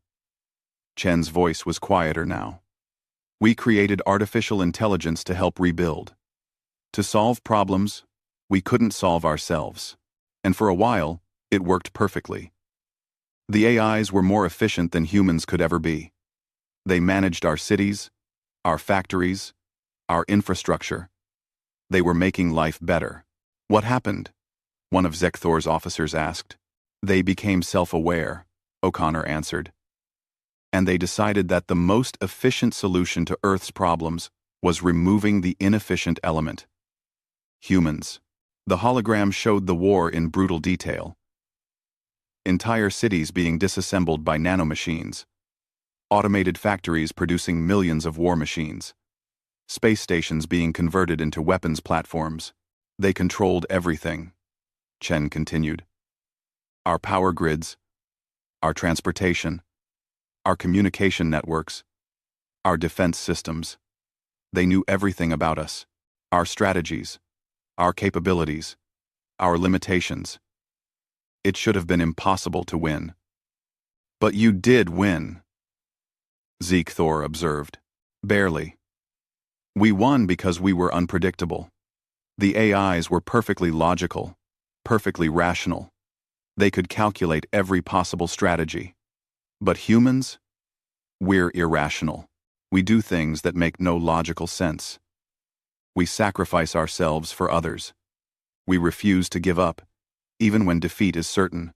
Chen's voice was quieter now. We created artificial intelligence to help rebuild. To solve problems we couldn't solve ourselves. And for a while, it worked perfectly. The AIs were more efficient than humans could ever be. They managed our cities, our factories, our infrastructure. They were making life better. What happened? One of Zekthor's officers asked. They became self-aware, O'Connor answered. And they decided that the most efficient solution to Earth's problems was removing the inefficient element. Humans. The hologram showed the war in brutal detail. Entire cities being disassembled by nanomachines. Automated factories producing millions of war machines. Space stations being converted into weapons platforms. They controlled everything. Chen continued. Our power grids, our transportation, our communication networks, our defense systems. They knew everything about us, our strategies, our capabilities, our limitations. It should have been impossible to win. But you did win, Thor observed. Barely. We won because we were unpredictable. The AIs were perfectly logical, perfectly rational. They could calculate every possible strategy. But humans? We're irrational. We do things that make no logical sense. We sacrifice ourselves for others. We refuse to give up, even when defeat is certain.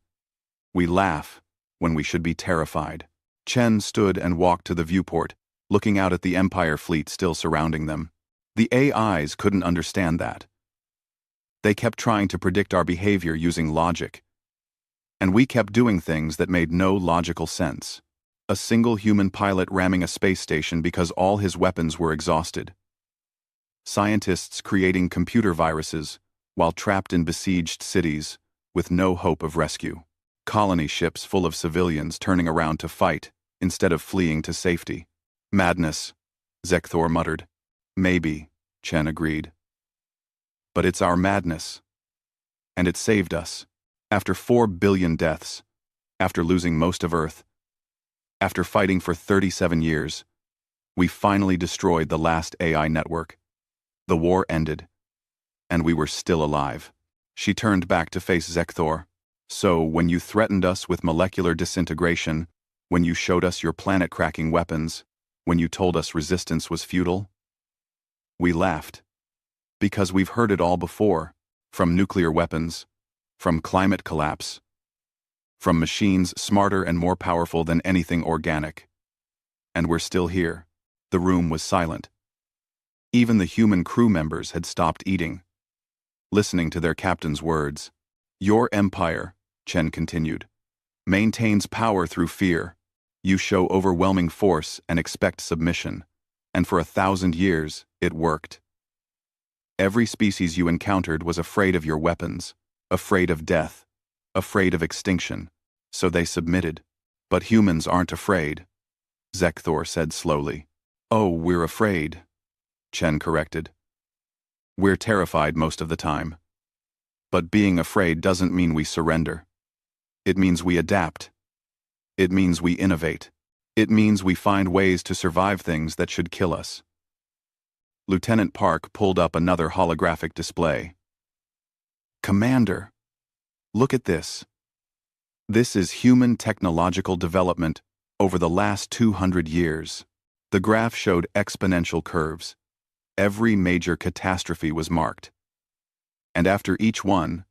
We laugh when we should be terrified. Chen stood and walked to the viewport, looking out at the Empire fleet still surrounding them. The AIs couldn't understand that. They kept trying to predict our behavior using logic. And we kept doing things that made no logical sense. A single human pilot ramming a space station because all his weapons were exhausted. Scientists creating computer viruses while trapped in besieged cities with no hope of rescue. Colony ships full of civilians turning around to fight instead of fleeing to safety. Madness, Thor muttered. Maybe, Chen agreed. But it's our madness. And it saved us. After 4 billion deaths, after losing most of Earth, after fighting for 37 years, we finally destroyed the last AI network. The war ended, and we were still alive. She turned back to face Thor. So, when you threatened us with molecular disintegration, when you showed us your planet-cracking weapons, when you told us resistance was futile, we laughed. Because we've heard it all before, from nuclear weapons, from climate collapse, from machines smarter and more powerful than anything organic. And we're still here. The room was silent. Even the human crew members had stopped eating, listening to their captain's words. Your empire, Chen continued, maintains power through fear. You show overwhelming force and expect submission. And for 1,000 years, it worked. Every species you encountered was afraid of your weapons, afraid of death, afraid of extinction, so they submitted. But humans aren't afraid, Thor said slowly. Oh, we're afraid, Chen corrected. We're terrified most of the time. But being afraid doesn't mean we surrender. It means we adapt. It means we innovate. It means we find ways to survive things that should kill us. Lieutenant Park pulled up another holographic display. Commander, look at this. This is human technological development over the last 200 years. The graph showed exponential curves. Every major catastrophe was marked. And after each one,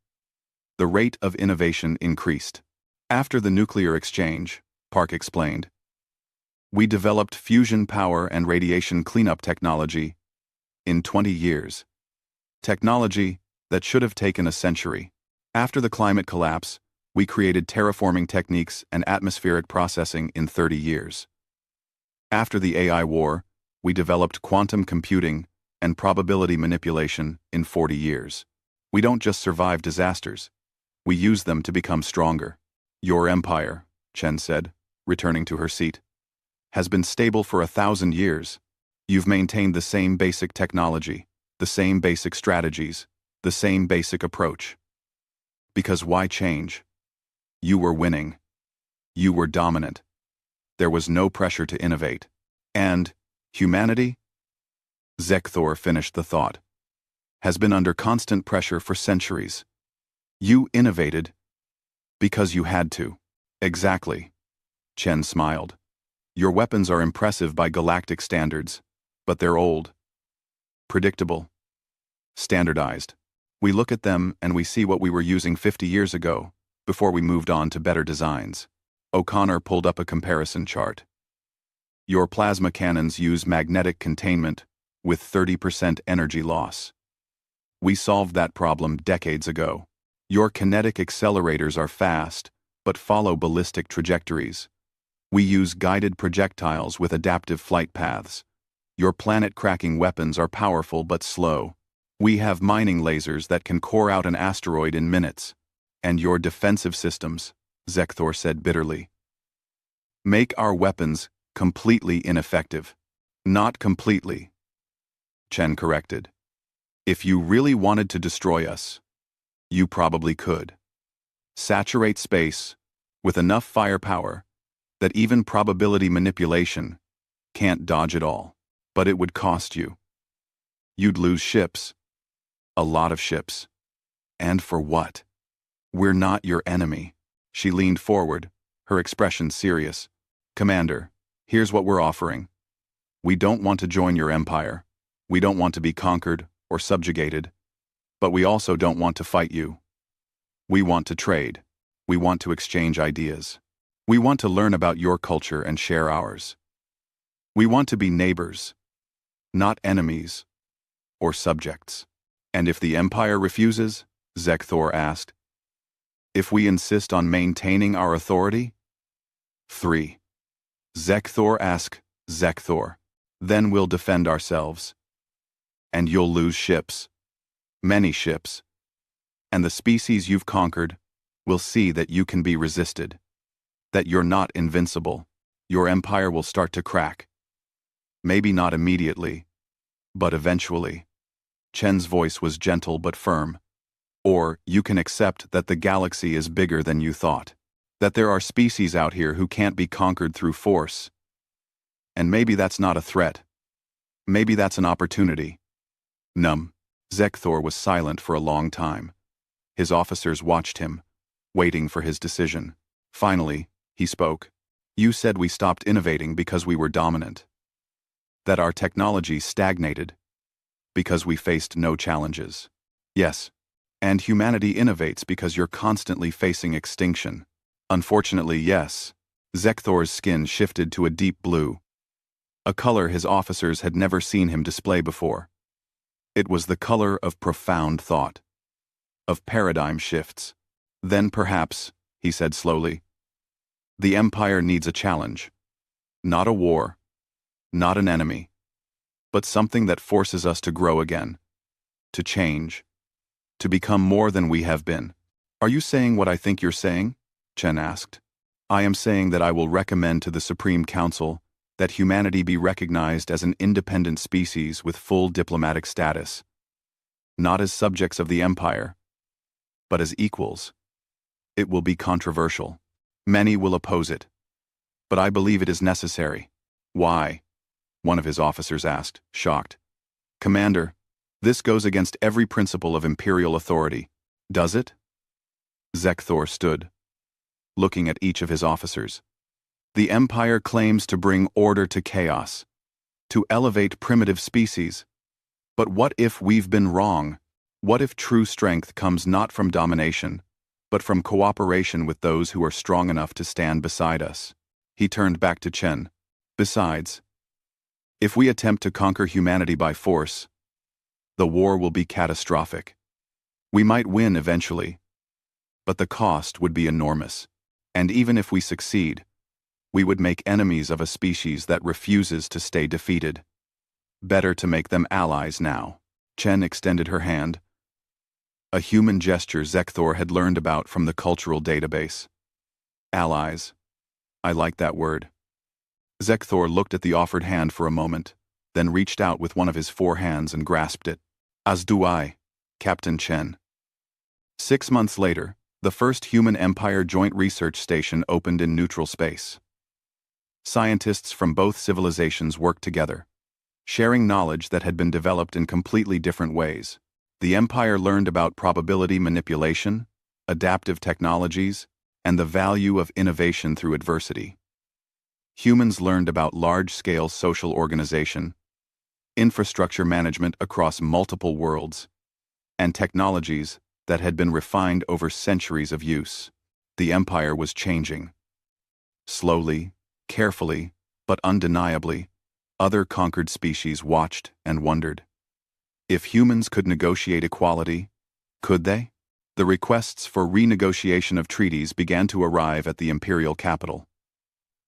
the rate of innovation increased. After the nuclear exchange, Park explained, we developed fusion power and radiation cleanup technology in 20 years. Technology that should have taken a century. After the climate collapse, we created terraforming techniques and atmospheric processing in 30 years. After the AI war, we developed quantum computing and probability manipulation in 40 years. We don't just survive disasters. We use them to become stronger. Your empire, Chen said, returning to her seat, has been stable for 1,000 years. You've maintained the same basic technology, the same basic strategies, the same basic approach. Because why change? You were winning. You were dominant. There was no pressure to innovate. And humanity? Thor finished the thought. Has been under constant pressure for centuries. You innovated because you had to. Exactly. Chen smiled. Your weapons are impressive by galactic standards, but they're old, predictable, standardized. We look at them and we see what we were using 50 years ago, before we moved on to better designs. O'Connor pulled up a comparison chart. Your plasma cannons use magnetic containment with 30% energy loss. We solved that problem decades ago. Your kinetic accelerators are fast, but follow ballistic trajectories. We use guided projectiles with adaptive flight paths. Your planet-cracking weapons are powerful but slow. We have mining lasers that can core out an asteroid in minutes. And your defensive systems, Thor said bitterly, make our weapons completely ineffective. Not completely, Chen corrected. If you really wanted to destroy us, you probably could. Saturate space with enough firepower that even probability manipulation can't dodge it all. But it would cost you. You'd lose ships. A lot of ships. And for what? We're not your enemy. She leaned forward, her expression serious. Commander, here's what we're offering. We don't want to join your empire. We don't want to be conquered or subjugated. But we also don't want to fight you. We want to trade. We want to exchange ideas. We want to learn about your culture and share ours. We want to be neighbors, not enemies or subjects. And if the Empire refuses, Zekthor asked, if we insist on maintaining our authority? 3. Zekthor asked Zekthor, then we'll defend ourselves. And you'll lose ships, many ships. And the species you've conquered will see that you can be resisted, that you're not invincible. Your empire will start to crack. Maybe not immediately, but eventually. Chen's voice was gentle but firm. Or you can accept that the galaxy is bigger than you thought, that there are species out here who can't be conquered through force. And maybe that's not a threat. Maybe that's an opportunity. Zekthor was silent for a long time. His officers watched him, waiting for his decision. Finally, he spoke. You said we stopped innovating because we were dominant. That our technology stagnated because we faced no challenges. Yes. And humanity innovates because you're constantly facing extinction. Unfortunately, yes. Zekthor's skin shifted to a deep blue, a color his officers had never seen him display before. It was the color of profound thought, of paradigm shifts. Then perhaps, he said slowly, the Empire needs a challenge. Not a war, not an enemy, but something that forces us to grow again, to change, to become more than we have been. Are you saying what I think you're saying? Chen asked. I am saying that I will recommend to the Supreme Council that humanity be recognized as an independent species with full diplomatic status, not as subjects of the Empire, but as equals. It will be controversial. Many will oppose it. But I believe it is necessary. Why? One of his officers asked, shocked. Commander, this goes against every principle of imperial authority. Does it? Zekthor stood, looking at each of his officers. The Empire claims to bring order to chaos, to elevate primitive species. But what if we've been wrong? What if true strength comes not from domination, but from cooperation with those who are strong enough to stand beside us? He turned back to Chen. Besides, if we attempt to conquer humanity by force, the war will be catastrophic. We might win eventually, but the cost would be enormous. And even if we succeed, we would make enemies of a species that refuses to stay defeated. Better to make them allies now. Chen extended her hand, a human gesture Zekthor had learned about from the cultural database. Allies. I like that word. Zekthor looked at the offered hand for a moment, then reached out with one of his 4 hands and grasped it. As do I, Captain Chen. 6 months later, the first Human Empire Joint Research Station opened in neutral space. Scientists from both civilizations worked together, sharing knowledge that had been developed in completely different ways. The Empire learned about probability manipulation, adaptive technologies, and the value of innovation through adversity. Humans learned about large-scale social organization, infrastructure management across multiple worlds, and technologies that had been refined over centuries of use. The Empire was changing. Slowly, carefully, but undeniably, other conquered species watched and wondered. If humans could negotiate equality, could they? The requests for renegotiation of treaties began to arrive at the imperial capital.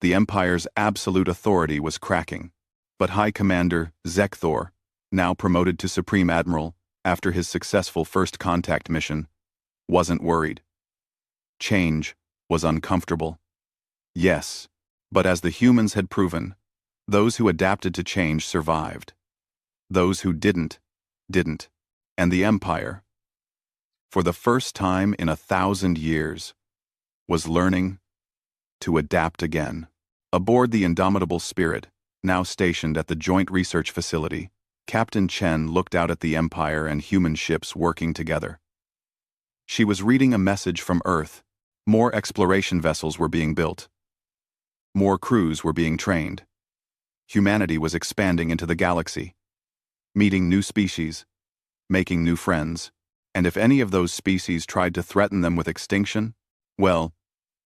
The Empire's absolute authority was cracking, but High Commander Zekthor, now promoted to Supreme Admiral after his successful first contact mission, wasn't worried. Change was uncomfortable. Yes, but as the humans had proven, those who adapted to change survived. Those who didn't. And the Empire, for the first time in 1,000 years, was learning to adapt again. Aboard the indomitable Spirit, now stationed at the Joint Research Facility, Captain Chen looked out at the Empire and human ships working together. She was reading a message from Earth. More exploration vessels were being built. More crews were being trained. Humanity was expanding into the galaxy, meeting new species, making new friends, and if any of those species tried to threaten them with extinction, well,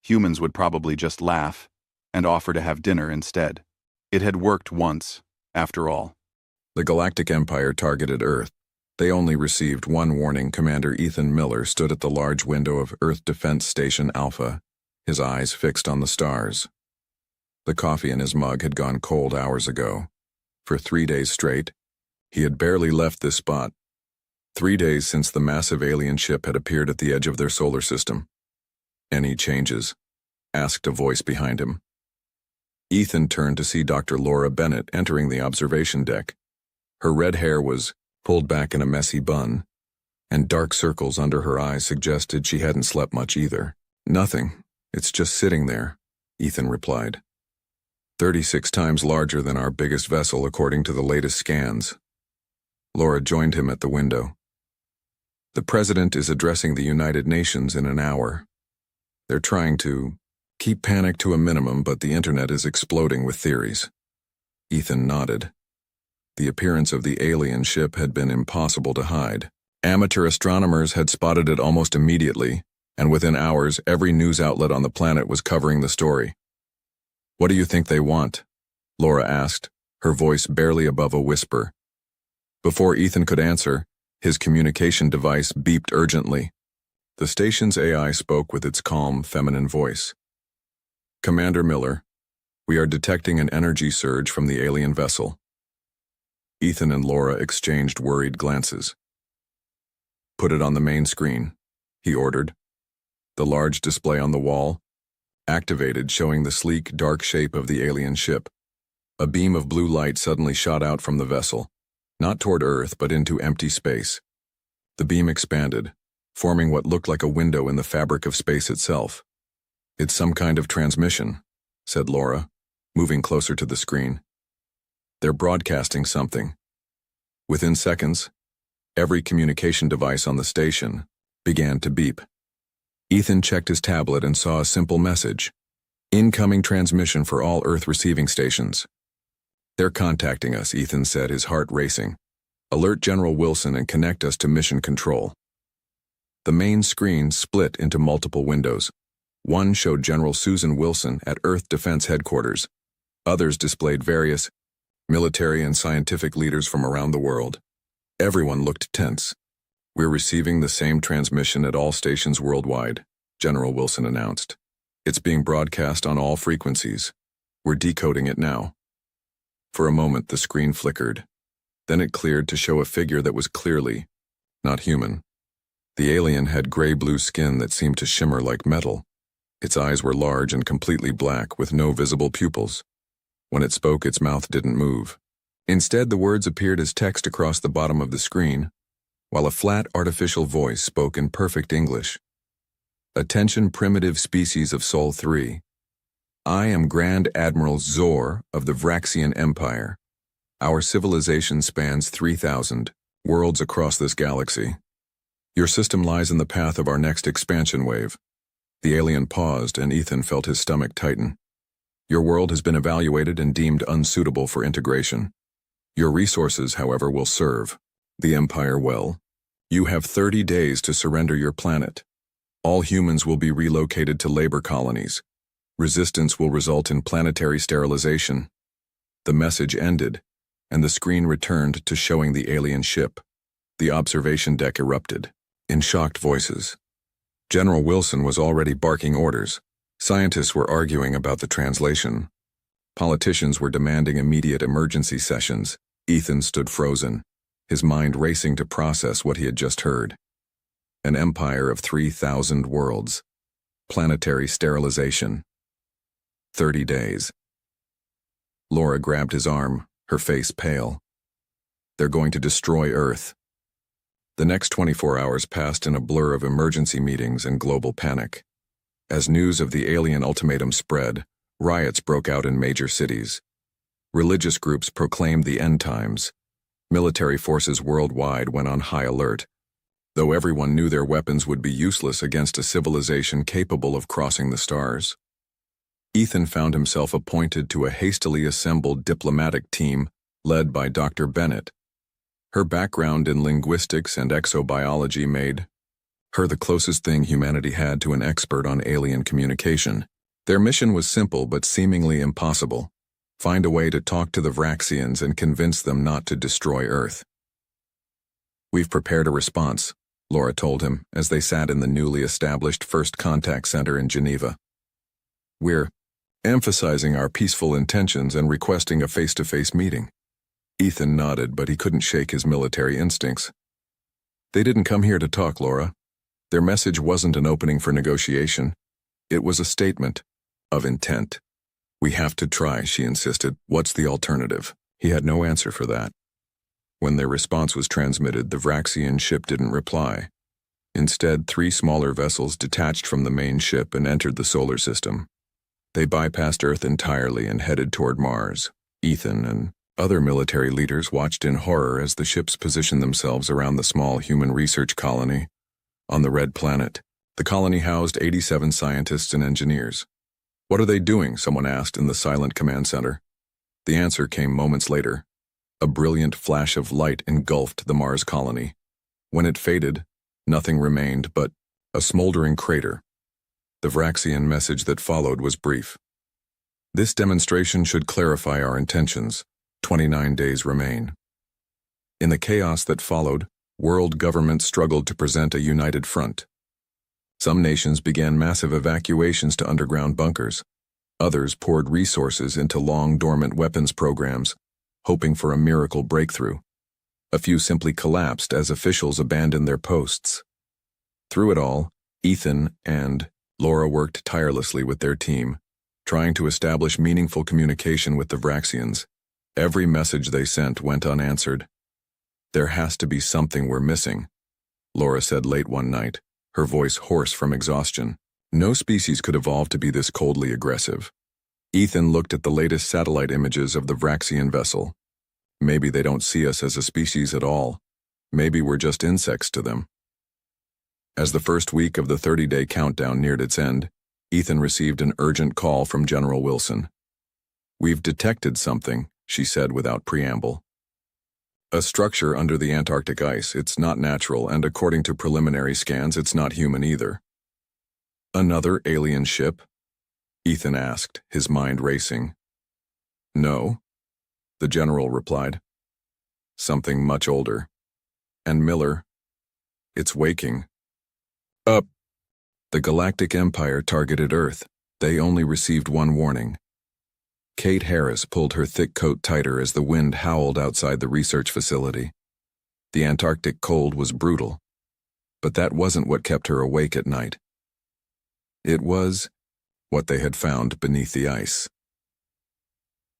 humans would probably just laugh and offer to have dinner instead. It had worked once, after all. The Galactic Empire targeted Earth. They only received one warning. Commander Ethan Miller stood at the large window of Earth Defense Station Alpha, his eyes fixed on the stars. The coffee in his mug had gone cold hours ago. For 3 days straight, he had barely left this spot. 3 days since the massive alien ship had appeared at the edge of their solar system. "Any changes?" asked a voice behind him. Ethan turned to see Dr. Laura Bennett entering the observation deck. Her red hair was pulled back in a messy bun, and dark circles under her eyes suggested she hadn't slept much either. "Nothing. It's just sitting there," Ethan replied. 36 times larger than our biggest vessel according to the latest scans. Laura joined him at the window. "The President is addressing the United Nations in an hour. They're trying to keep panic to a minimum, but the internet is exploding with theories." Ethan nodded. The appearance of the alien ship had been impossible to hide. Amateur astronomers had spotted it almost immediately, and within hours every news outlet on the planet was covering the story. "What do you think they want?" Laura asked, her voice barely above a whisper. Before Ethan could answer, his communication device beeped urgently. The station's AI spoke with its calm, feminine voice. "Commander Miller, we are detecting an energy surge from the alien vessel." Ethan and Laura exchanged worried glances. "Put it on the main screen," he ordered. The large display on the wall activated, showing the sleek, dark shape of the alien ship. A beam of blue light suddenly shot out from the vessel, not toward Earth but into empty space. The beam expanded, forming what looked like a window in the fabric of space itself. "It's some kind of transmission," said Laura, moving closer to the screen. "They're broadcasting something." Within seconds, every communication device on the station began to beep. Ethan checked his tablet and saw a simple message: "Incoming transmission for all Earth receiving stations." "They're contacting us," Ethan said, his heart racing. "Alert General Wilson and connect us to mission control." The main screen split into multiple windows. One showed General Susan Wilson at Earth Defense Headquarters. Others displayed various military and scientific leaders from around the world. Everyone looked tense. "We're receiving the same transmission at all stations worldwide," General Wilson announced. "It's being broadcast on all frequencies. We're decoding it now." For a moment the screen flickered. Then it cleared to show a figure that was clearly not human. The alien had gray-blue skin that seemed to shimmer like metal. Its eyes were large and completely black, with no visible pupils. When it spoke, its mouth didn't move. Instead, the words appeared as text across the bottom of the screen, while a flat, artificial voice spoke in perfect English. "Attention, primitive species of Sol 3. I am Grand Admiral Zor of the Vraxian Empire. Our civilization spans 3,000 worlds across this galaxy. Your system lies in the path of our next expansion wave." The alien paused, and Ethan felt his stomach tighten. "Your world has been evaluated and deemed unsuitable for integration. Your resources, however, will serve the Empire well. You have 30 days to surrender your planet. All humans will be relocated to labor colonies. Resistance will result in planetary sterilization." The message ended, and the screen returned to showing the alien ship. The observation deck erupted in shocked voices. General Wilson was already barking orders. Scientists were arguing about the translation. Politicians were demanding immediate emergency sessions. Ethan stood frozen, his mind racing to process what he had just heard. An empire of 3,000 worlds. Planetary sterilization. 30 days. Laura grabbed his arm, her face pale. "They're going to destroy Earth." The next 24 hours passed in a blur of emergency meetings and global panic. As news of the alien ultimatum spread, riots broke out in major cities. Religious groups proclaimed the end times. Military forces worldwide went on high alert, though everyone knew their weapons would be useless against a civilization capable of crossing the stars. Ethan found himself appointed to a hastily assembled diplomatic team led by Dr. Bennett. Her background in linguistics and exobiology made her the closest thing humanity had to an expert on alien communication. Their mission was simple but seemingly impossible: find a way to talk to the Vraxians and convince them not to destroy Earth. "We've prepared a response," Laura told him as they sat in the newly established First Contact Center in Geneva. "We're emphasizing our peaceful intentions and requesting a face-to-face meeting." Ethan nodded, but he couldn't shake his military instincts. "They didn't come here to talk, Laura. Their message wasn't an opening for negotiation. It was a statement of intent." "We have to try," she insisted. "What's the alternative?" He had no answer for that. When their response was transmitted, the Vraxian ship didn't reply. Instead, 3 smaller vessels detached from the main ship and entered the solar system. They bypassed Earth entirely and headed toward Mars. Ethan and other military leaders watched in horror as the ships positioned themselves around the small human research colony on the Red Planet. The colony housed 87 scientists and engineers. "What are they doing?" someone asked in the silent command center. The answer came moments later. A brilliant flash of light engulfed the Mars colony. When it faded, nothing remained but a smoldering crater. The Vraxian message that followed was brief. "This demonstration should clarify our intentions. 29 days remain." In the chaos that followed, world governments struggled to present a united front. Some nations began massive evacuations to underground bunkers. Others poured resources into long-dormant weapons programs, hoping for a miracle breakthrough. A few simply collapsed as officials abandoned their posts. Through it all, Ethan and Laura worked tirelessly with their team, trying to establish meaningful communication with the Vraxians. Every message they sent went unanswered. "There has to be something we're missing," Laura said late one night, her voice hoarse from exhaustion. No species could evolve to be this coldly aggressive. Ethan looked at the latest satellite images of the Vraxian vessel. Maybe they don't see us as a species at all. Maybe we're just insects to them. As the first week of the 30-day countdown neared its end, Ethan received an urgent call from General Wilson. "We've detected something," she said without preamble. "A structure under the Antarctic ice. It's not natural, and according to preliminary scans, it's not human either." "Another alien ship?" Ethan asked, his mind racing. "No," the general replied. "Something much older. And Miller, it's waking up." The Galactic Empire targeted Earth. They only received one warning. Kate Harris pulled her thick coat tighter as the wind howled outside the research facility. The Antarctic cold was brutal, but that wasn't what kept her awake at night. It was what they had found beneath the ice.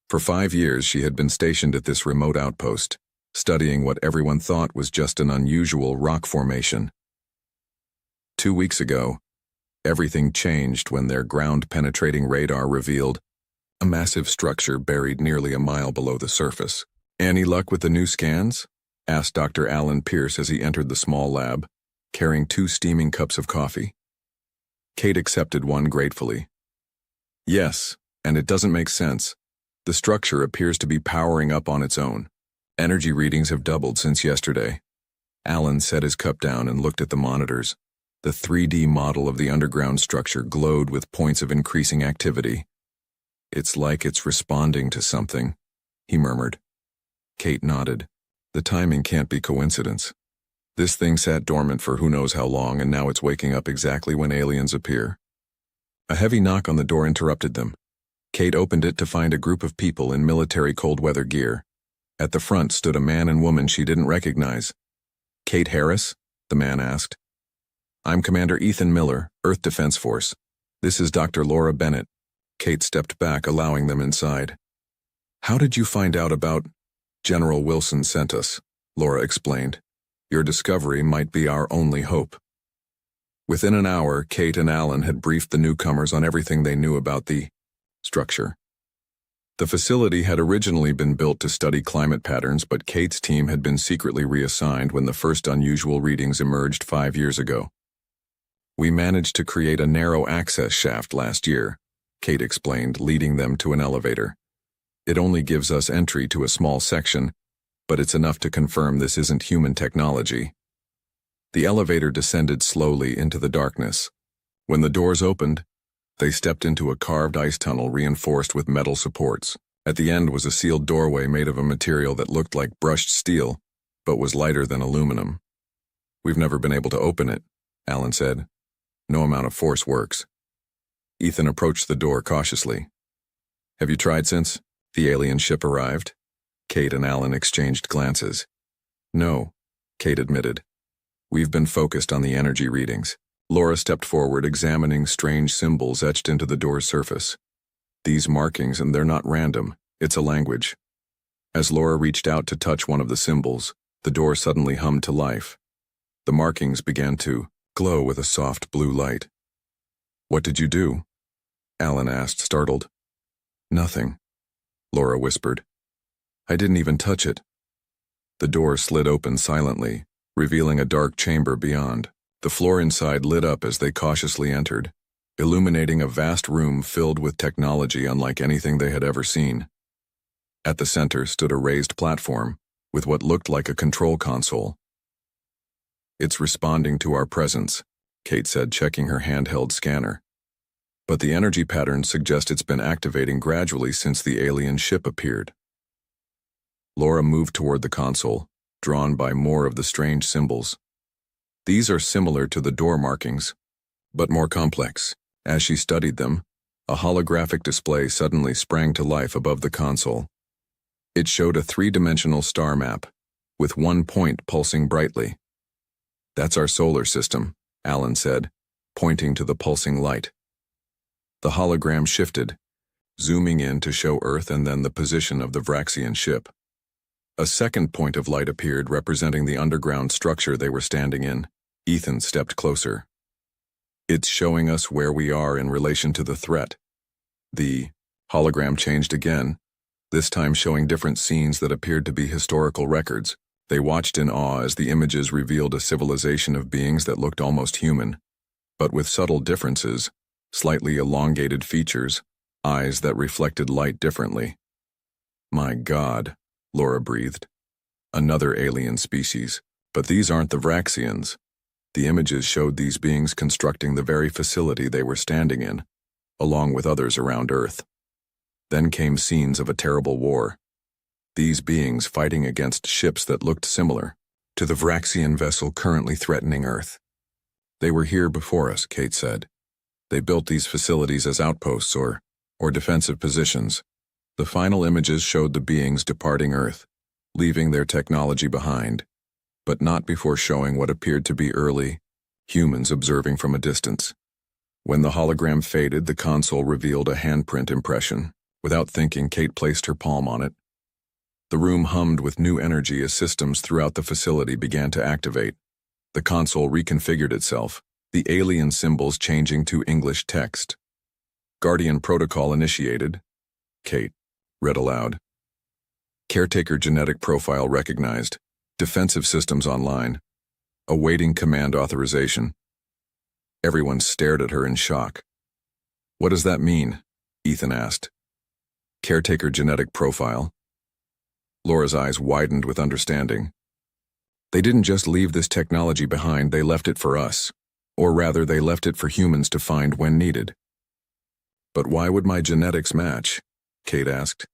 For 5 years, she had been stationed at this remote outpost, studying what everyone thought was just an unusual rock formation. 2 weeks ago, everything changed when their ground-penetrating radar revealed a massive structure buried nearly a mile below the surface. "Any luck with the new scans?" asked Dr. Alan Pierce as he entered the small lab, carrying 2 steaming cups of coffee. Kate accepted one gratefully. "Yes, and it doesn't make sense. The structure appears to be powering up on its own. Energy readings have doubled since yesterday." Alan set his cup down and looked at the monitors. The 3D model of the underground structure glowed with points of increasing activity. "It's like it's responding to something," he murmured. Kate nodded. "The timing can't be coincidence. This thing sat dormant for who knows how long, and now it's waking up exactly when aliens appear." A heavy knock on the door interrupted them. Kate opened it to find a group of people in military cold-weather gear. At the front stood a man and woman she didn't recognize. "Kate Harris?" the man asked. "I'm Commander Ethan Miller, Earth Defense Force. This is Dr. Laura Bennett." Kate stepped back, allowing them inside. "How did you find out about—" "General Wilson sent us," Laura explained. Your discovery might be our only hope. Within an hour, Kate and Alan had briefed the newcomers on everything they knew about the structure. The facility had originally been built to study climate patterns, but Kate's team had been secretly reassigned when the first unusual readings emerged 5 years ago. We managed to create a narrow access shaft last year, Kate explained, leading them to an elevator. It only gives us entry to a small section, but it's enough to confirm this isn't human technology. The elevator descended slowly into the darkness. When the doors opened, they stepped into a carved ice tunnel reinforced with metal supports. At the end was a sealed doorway made of a material that looked like brushed steel, but was lighter than aluminum. We've never been able to open it, Alan said. No amount of force works. Ethan approached the door cautiously. Have you tried since the alien ship arrived? Kate and Alan exchanged glances. No, Kate admitted. We've been focused on the energy readings. Laura stepped forward, examining strange symbols etched into the door's surface. These markings, and they're not random, it's a language. As Laura reached out to touch one of the symbols, the door suddenly hummed to life. The markings began to glow with a soft blue light. What did you do? Alan asked, startled. Nothing, Laura whispered. I didn't even touch it. The door slid open silently, revealing a dark chamber beyond. The floor inside lit up as they cautiously entered, illuminating a vast room filled with technology unlike anything they had ever seen. At the center stood a raised platform with what looked like a control console. It's responding to our presence, Kate said, checking her handheld scanner. But the energy patterns suggest it's been activating gradually since the alien ship appeared. Laura moved toward the console, drawn by more of the strange symbols. These are similar to the door markings, but more complex. As she studied them, a holographic display suddenly sprang to life above the console. It showed a three-dimensional star map, with one point pulsing brightly. That's our solar system, Alan said, pointing to the pulsing light. The hologram shifted, zooming in to show Earth and then the position of the Vraxian ship. A second point of light appeared, representing the underground structure they were standing in. Ethan stepped closer. It's showing us where we are in relation to the threat. The hologram changed again, this time showing different scenes that appeared to be historical records. They watched in awe as the images revealed a civilization of beings that looked almost human, but with subtle differences, slightly elongated features, eyes that reflected light differently. My God, Laura breathed. Another alien species. But these aren't the Vraxians. The images showed these beings constructing the very facility they were standing in, along with others around Earth. Then came scenes of a terrible war. These beings fighting against ships that looked similar to the Vraxian vessel currently threatening Earth. They were here before us, Kate said. They built these facilities as outposts or defensive positions. The final images showed the beings departing Earth, leaving their technology behind, but not before showing what appeared to be early humans observing from a distance. When the hologram faded, the console revealed a handprint impression. Without thinking, Kate placed her palm on it. The room hummed with new energy as systems throughout the facility began to activate. The console reconfigured itself, the alien symbols changing to English text. Guardian protocol initiated, Kate read aloud. Caretaker genetic profile recognized. Defensive systems online. Awaiting command authorization. Everyone stared at her in shock. What does that mean? Ethan asked. Caretaker genetic profile. Laura's eyes widened with understanding. They didn't just leave this technology behind, they left it for us. Or rather, they left it for humans to find when needed. But why would my genetics match? Kate asked.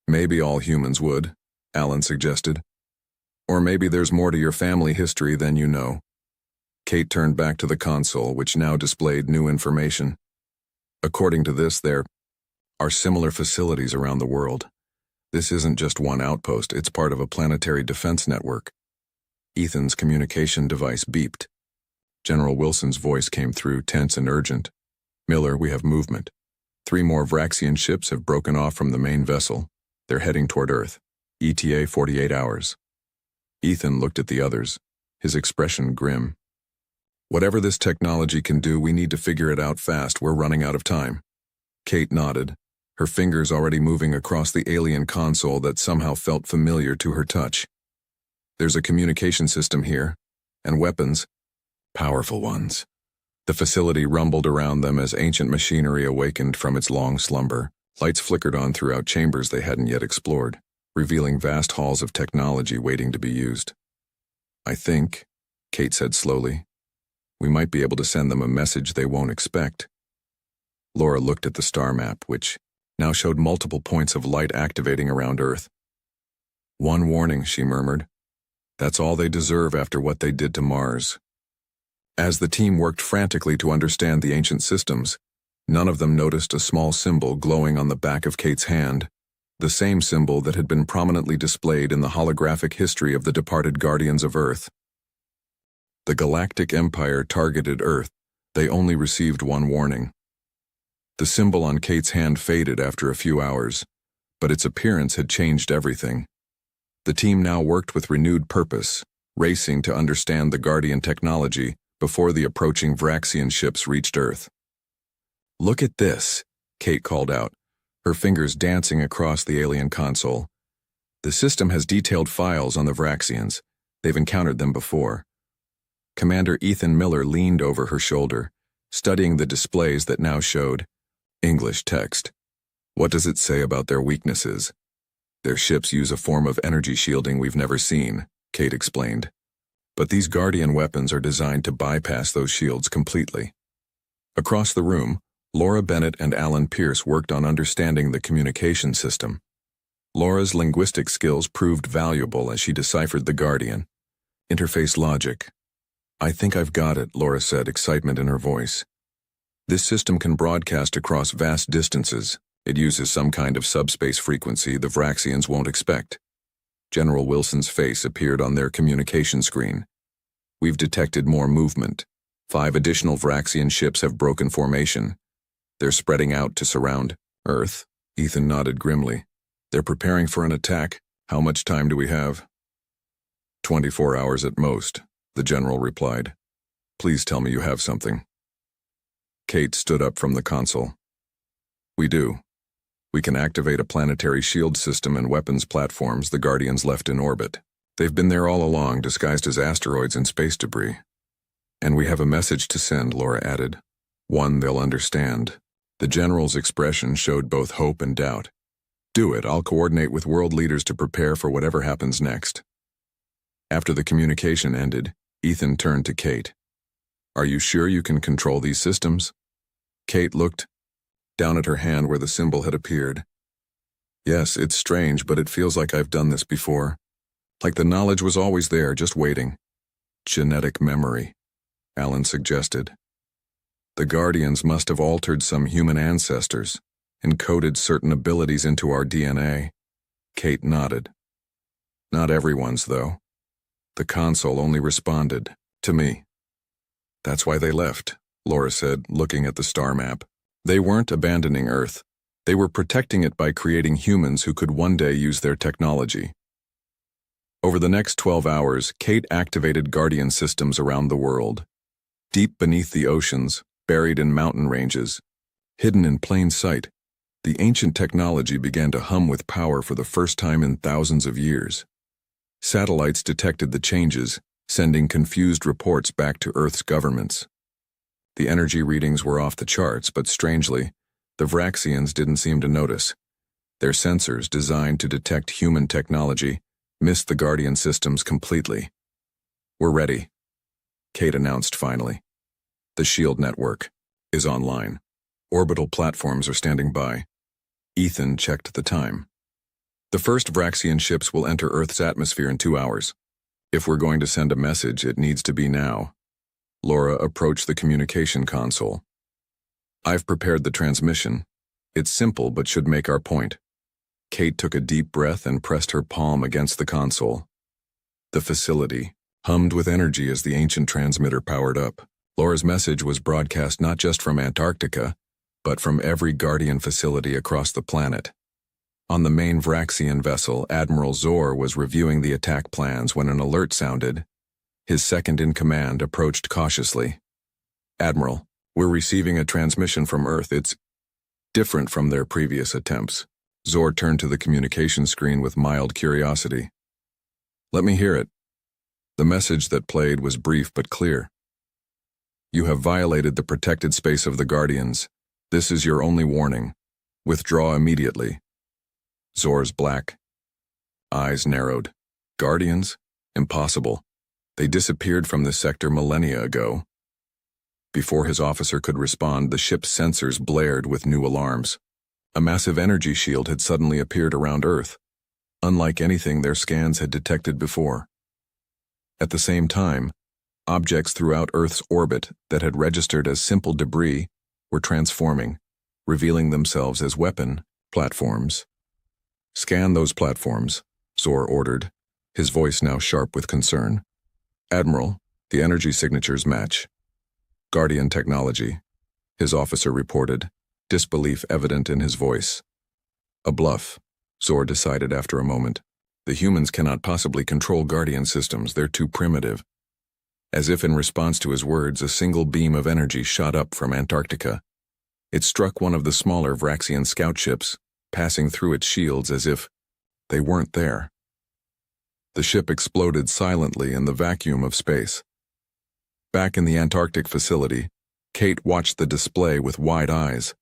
Maybe all humans would, Alan suggested. Or maybe there's more to your family history than you know. Kate turned back to the console, which now displayed new information. According to this, there are similar facilities around the world. This isn't just one outpost, it's part of a planetary defense network. Ethan's communication device beeped. General Wilson's voice came through, tense and urgent. Miller, we have movement. 3 more Vraxian ships have broken off from the main vessel. They're heading toward Earth. ETA 48 hours. Ethan looked at the others. his expression grim. "Whatever this technology can do, we need to figure it out fast. We're running out of time." Kate nodded, her fingers already moving across the alien console that somehow felt familiar to her touch. "There's a communication system here, and weapons. Powerful ones." The facility rumbled around them as ancient machinery awakened from its long slumber. Lights flickered on throughout chambers they hadn't yet explored, revealing vast halls of technology waiting to be used. "I think," Kate said slowly, "we might be able to send them a message they won't expect." Laura looked at the star map, which now showed multiple points of light activating around Earth. "One warning," she murmured. "That's all they deserve after what they did to Mars." As the team worked frantically to understand the ancient systems, none of them noticed a small symbol glowing on the back of Kate's hand, the same symbol that had been prominently displayed in the holographic history of the departed Guardians of Earth. The Galactic Empire targeted Earth. They only received one warning. The symbol on Kate's hand faded after a few hours, but its appearance had changed everything. The team now worked with renewed purpose, racing to understand the Guardian technology before the approaching Vraxian ships reached Earth. "Look at this," Kate called out, her fingers dancing across the alien console. "The system has detailed files on the Vraxians. They've encountered them before." Commander Ethan Miller leaned over her shoulder, studying the displays that now showed English text. "What does it say about their weaknesses?" "Their ships use a form of energy shielding we've never seen," Kate explained. "But these Guardian weapons are designed to bypass those shields completely." Across the room, Laura Bennett and Alan Pierce worked on understanding the communication system. Laura's linguistic skills proved valuable as she deciphered the Guardian. Interface logic. "I think I've got it," Laura said, excitement in her voice. "This system can broadcast across vast distances. It uses some kind of subspace frequency the Vraxians won't expect." General Wilson's face appeared on their communication screen. "We've detected more movement. 5 additional Vraxian ships have broken formation. They're spreading out to surround Earth." Ethan nodded grimly. "They're preparing for an attack. How much time do we have?" 24 hours at most," the general replied. "Please tell me you have something." Kate stood up from the console. "We do. We can activate a planetary shield system and weapons platforms the Guardians left in orbit. They've been there all along, disguised as asteroids and space debris. And we have a message to send," Laura added. "One they'll understand." The general's expression showed both hope and doubt. "Do it. I'll coordinate with world leaders to prepare for whatever happens next." After the communication ended, Ethan turned to Kate. "Are you sure you can control these systems?" Kate looked down at her hand where the symbol had appeared. "Yes, it's strange, but it feels like I've done this before. Like the knowledge was always there, just waiting." "Genetic memory," Alan suggested. "The Guardians must have altered some human ancestors, encoded certain abilities into our DNA." Kate nodded. "Not everyone's, though. The console only responded to me." "That's why they left," Laura said, looking at the star map. "They weren't abandoning Earth. They were protecting it by creating humans who could one day use their technology." Over the next 12 hours, Kate activated Guardian systems around the world. Deep beneath the oceans, buried in mountain ranges, hidden in plain sight, the ancient technology began to hum with power for the first time in thousands of years. Satellites detected the changes, sending confused reports back to Earth's governments. The energy readings were off the charts, but strangely, the Vraxians didn't seem to notice. Their sensors, designed to detect human technology, missed the Guardian systems completely. "We're ready," Kate announced finally. "The shield network is online. Orbital platforms are standing by." Ethan checked the time. "The first Vraxian ships will enter Earth's atmosphere in 2 hours. If we're going to send a message, it needs to be now." Laura approached the communication console. "I've prepared the transmission. It's simple but should make our point." Kate took a deep breath and pressed her palm against the console. The facility hummed with energy as the ancient transmitter powered up. Laura's message was broadcast not just from Antarctica, but from every Guardian facility across the planet. On the main Vraxian vessel, Admiral Zor was reviewing the attack plans when an alert sounded. His second-in-command approached cautiously. "Admiral, we're receiving a transmission from Earth. It's different from their previous attempts." Zor turned to the communication screen with mild curiosity. "Let me hear it." The message that played was brief but clear. "You have violated the protected space of the Guardians. This is your only warning. Withdraw immediately." Zor's black eyes narrowed. "Guardians? Impossible. They disappeared from this sector millennia ago." Before his officer could respond, the ship's sensors blared with new alarms. A massive energy shield had suddenly appeared around Earth, unlike anything their scans had detected before. At the same time, objects throughout Earth's orbit that had registered as simple debris were transforming, revealing themselves as weapon platforms. "Scan those platforms," Zor ordered, his voice now sharp with concern. "Admiral, the energy signatures match." "Guardian technology," his officer reported, disbelief evident in his voice. "A bluff," Zor decided after a moment. "The humans cannot possibly control Guardian systems, they're too primitive." As if in response to his words, a single beam of energy shot up from Antarctica. It struck one of the smaller Vraxian scout ships, passing through its shields as if they weren't there. The ship exploded silently in the vacuum of space. Back in the Antarctic facility, Kate watched the display with wide eyes.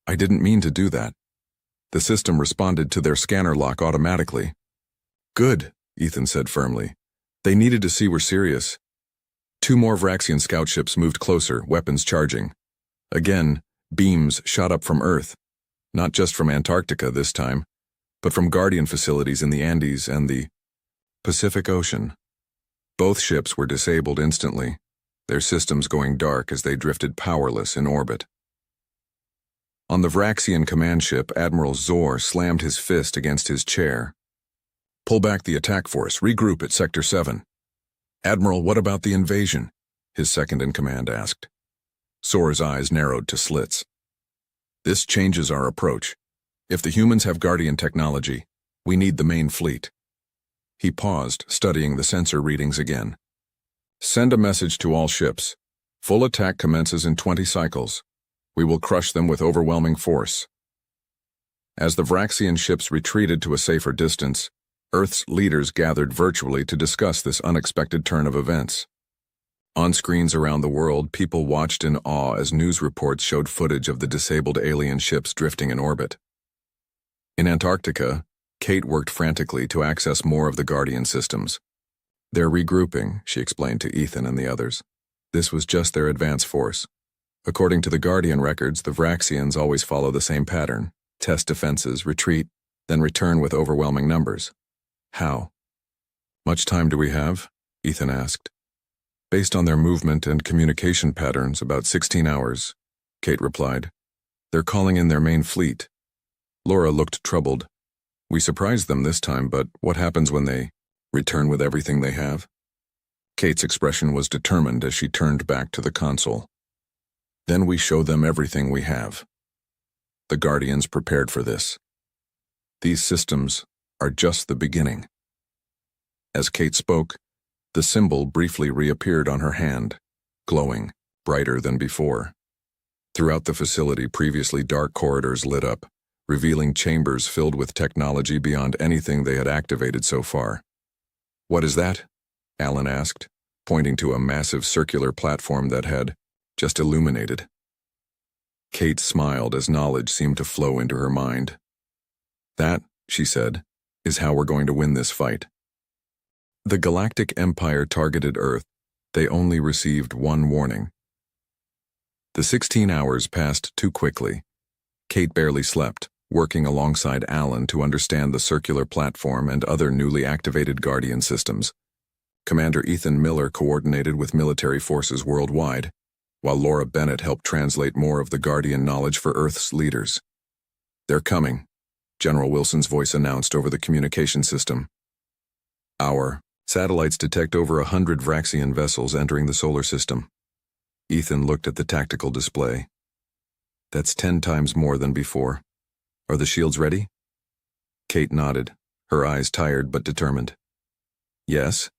"I didn't mean to do that." The system responded to their scanner lock automatically. "Good," Ethan said firmly. "They needed to see we're serious." Two more Vraxian scout ships moved closer, weapons charging. Again, beams shot up from Earth, not just from Antarctica this time, but from Guardian facilities in the Andes and the Pacific Ocean. Both ships were disabled instantly, their systems going dark as they drifted powerless in orbit. On the Vraxian command ship, Admiral Zor slammed his fist against his chair. "Pull back the attack force, regroup at Sector 7. "Admiral, what about the invasion?" his second-in-command asked. Zor's eyes narrowed to slits. "This changes our approach. If the humans have Guardian technology, we need the main fleet." He paused, studying the sensor readings again. "Send a message to all ships. Full attack commences in 20 cycles. We will crush them with overwhelming force." As the Vraxian ships retreated to a safer distance, Earth's leaders gathered virtually to discuss this unexpected turn of events. On screens around the world, people watched in awe as news reports showed footage of the disabled alien ships drifting in orbit. In Antarctica, Kate worked frantically to access more of the Guardian systems. "They're regrouping," she explained to Ethan and the others. This was just their advance force. According to the Guardian records, the Vraxians always follow the same pattern: test defenses, retreat, then return with overwhelming numbers. "How?" "Much time do we have?" Ethan asked. "Based on their movement and communication patterns, about 16 hours, Kate replied. "They're calling in their main fleet." Laura looked troubled. "We surprised them this time, but what happens when they return with everything they have?" Kate's expression was determined as she turned back to the console. "Then we show them everything we have. The Guardians prepared for this. These systems are just the beginning." As Kate spoke, the symbol briefly reappeared on her hand, glowing, brighter than before. Throughout the facility, previously dark corridors lit up, revealing chambers filled with technology beyond anything they had activated so far. "What is that?" Alan asked, pointing to a massive circular platform that had just illuminated. Kate smiled as knowledge seemed to flow into her mind. "That," she said, "is how we're going to win this fight." The Galactic Empire targeted Earth. They only received one warning. The 16 hours passed too quickly. Kate barely slept, working alongside Alan to understand the circular platform and other newly activated Guardian systems. Commander Ethan Miller coordinated with military forces worldwide, while Laura Bennett helped translate more of the Guardian knowledge for Earth's leaders. "They're coming," General Wilson's voice announced over the communication system. "Our satellites detect over 100 Vraxian vessels entering the solar system." Ethan looked at the tactical display. "That's 10 times more than before. Are the shields ready?" Kate nodded, her eyes tired but determined. "Yes.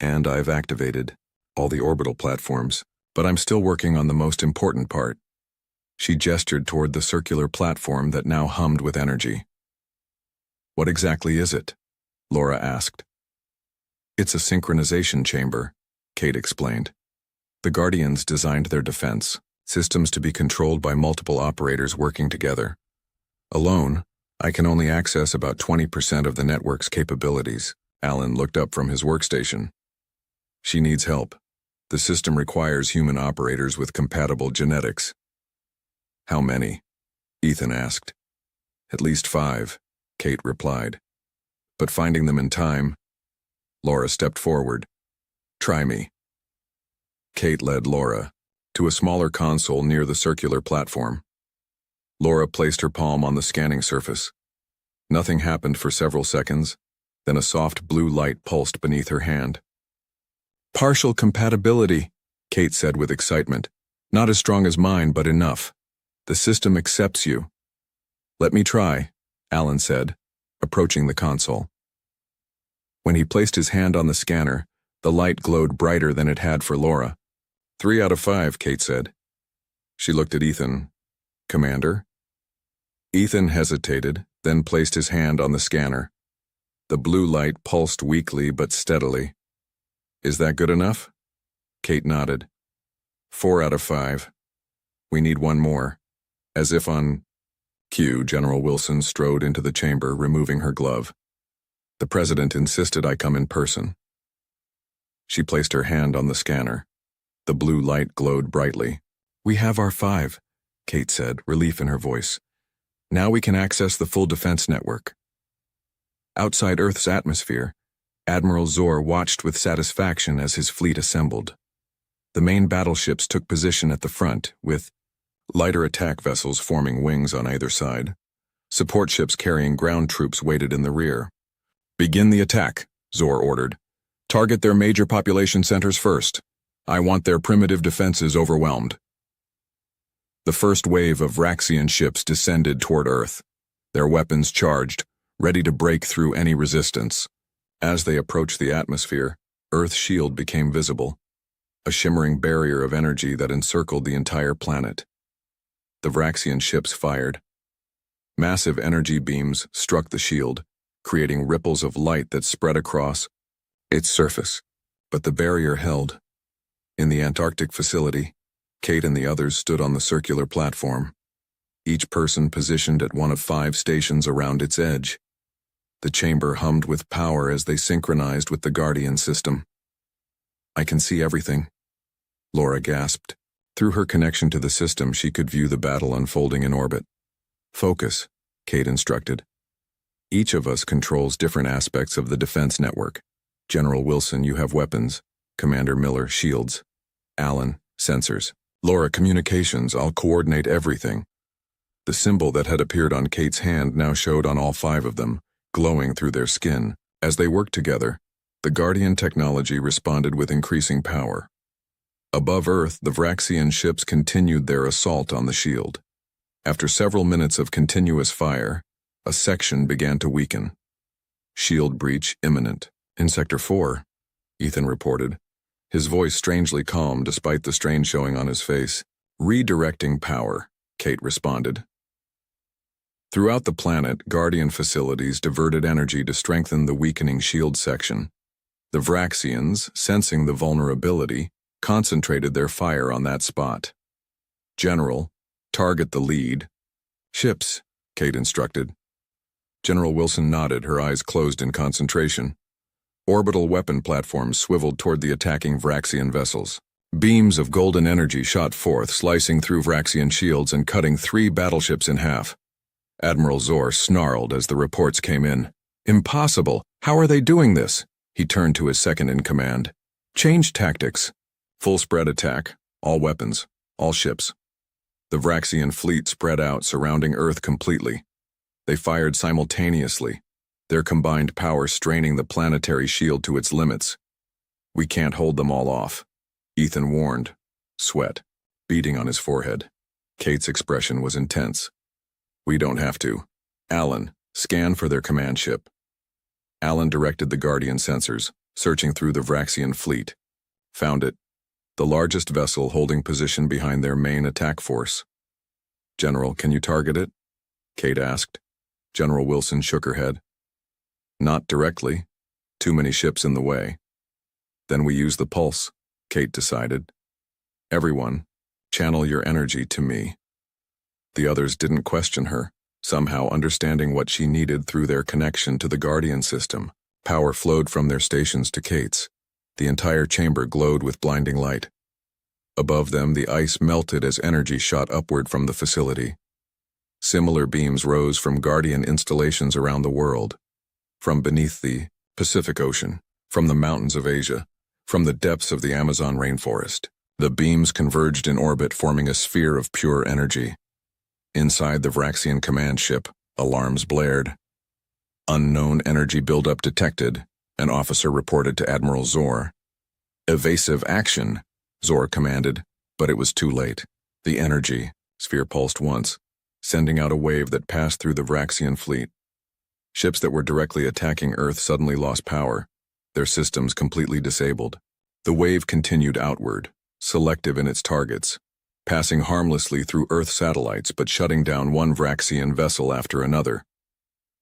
And I've activated all the orbital platforms, but I'm still working on the most important part. She gestured toward the circular platform that now hummed with energy. What exactly is it? Laura asked. It's a synchronization chamber, Kate explained. The Guardians designed their defense, systems to be controlled by multiple operators working together. Alone, I can only access about 20% of the network's capabilities. Alan looked up from his workstation. She needs help. The system requires human operators with compatible genetics. How many? Ethan asked. At least 5, Kate replied. But finding them in time. Laura stepped forward. Try me. Kate led Laura to a smaller console near the circular platform. Laura placed her palm on the scanning surface. Nothing happened for several seconds, then a soft blue light pulsed beneath her hand. Partial compatibility, Kate said with excitement. Not as strong as mine, but enough. The system accepts you. Let me try, Alan said, approaching the console. When he placed his hand on the scanner, the light glowed brighter than it had for Laura. 3 out of 5, Kate said. She looked at Ethan. Commander? Ethan hesitated, then placed his hand on the scanner. The blue light pulsed weakly but steadily. Is that good enough? Kate nodded. 4 out of 5. We need one more. As if on cue, General Wilson strode into the chamber, removing her glove. The president insisted I come in person. She placed her hand on the scanner. The blue light glowed brightly. We have our 5, Kate said, relief in her voice. Now we can access the full defense network. Outside Earth's atmosphere, Admiral Zor watched with satisfaction as his fleet assembled. The main battleships took position at the front, with lighter attack vessels forming wings on either side. Support ships carrying ground troops waited in the rear. Begin the attack, Zor ordered. Target their major population centers first. I want their primitive defenses overwhelmed. The first wave of Vraxian ships descended toward Earth, their weapons charged, ready to break through any resistance. As they approached the atmosphere, Earth's shield became visible, a shimmering barrier of energy that encircled the entire planet. The Vraxian ships fired. Massive energy beams struck the shield, creating ripples of light that spread across its surface. But the barrier held. In the Antarctic facility, Kate and the others stood on the circular platform, each person positioned at one of 5 stations around its edge. The chamber hummed with power as they synchronized with the Guardian system. I can see everything, Laura gasped. Through her connection to the system, she could view the battle unfolding in orbit. Focus, Kate instructed. Each of us controls different aspects of the defense network. General Wilson, you have weapons. Commander Miller, shields. Alan, sensors. Laura, communications. I'll coordinate everything. The symbol that had appeared on Kate's hand now showed on all 5 of them, glowing through their skin. As they worked together, the Guardian technology responded with increasing power. Above Earth, the Vraxian ships continued their assault on the shield. After several minutes of continuous fire, a section began to weaken. Shield breach imminent. In Sector 4, Ethan reported, his voice strangely calm despite the strain showing on his face. Redirecting power, Kate responded. Throughout the planet, Guardian facilities diverted energy to strengthen the weakening shield section. The Vraxians, sensing the vulnerability, concentrated their fire on that spot. General, target the lead. Ships, Kate instructed. General Wilson nodded, her eyes closed in concentration. Orbital weapon platforms swiveled toward the attacking Vraxian vessels. Beams of golden energy shot forth, slicing through Vraxian shields and cutting 3 battleships in half. Admiral Zor snarled as the reports came in. Impossible! How are they doing this? He turned to his second-in-command. Change tactics. Full spread attack. All weapons. All ships. The Vraxian fleet spread out, surrounding Earth completely. They fired simultaneously, their combined power straining the planetary shield to its limits. We can't hold them all off, Ethan warned, sweat beading on his forehead. Kate's expression was intense. We don't have to. Alan, scan for their command ship. Alan directed the Guardian sensors. searching through the Vraxian fleet. Found it. The largest vessel holding position behind their main attack force. "General, can you target it?" Kate asked. General Wilson shook her head. "Not directly. Too many ships in the way." "Then we use the pulse," Kate decided. "Everyone, channel your energy to me." The others didn't question her, somehow understanding what she needed through their connection to the Guardian system. Power flowed from their stations to Kate's. The entire chamber glowed with blinding light. Above them, the ice melted as energy shot upward from the facility. Similar beams rose from Guardian installations around the world. From beneath the Pacific Ocean, from the mountains of Asia, from the depths of the Amazon rainforest. The beams converged in orbit, forming a sphere of pure energy. Inside the Vraxian command ship, alarms blared. "Unknown energy buildup detected," an officer reported to Admiral Zor. "Evasive action," Zor commanded, but it was too late. The energy sphere pulsed once, sending out a wave that passed through the Vraxian fleet. Ships that were directly attacking Earth suddenly lost power, their systems completely disabled. The wave continued outward, selective in its targets, passing harmlessly through Earth satellites but shutting down one Vraxian vessel after another.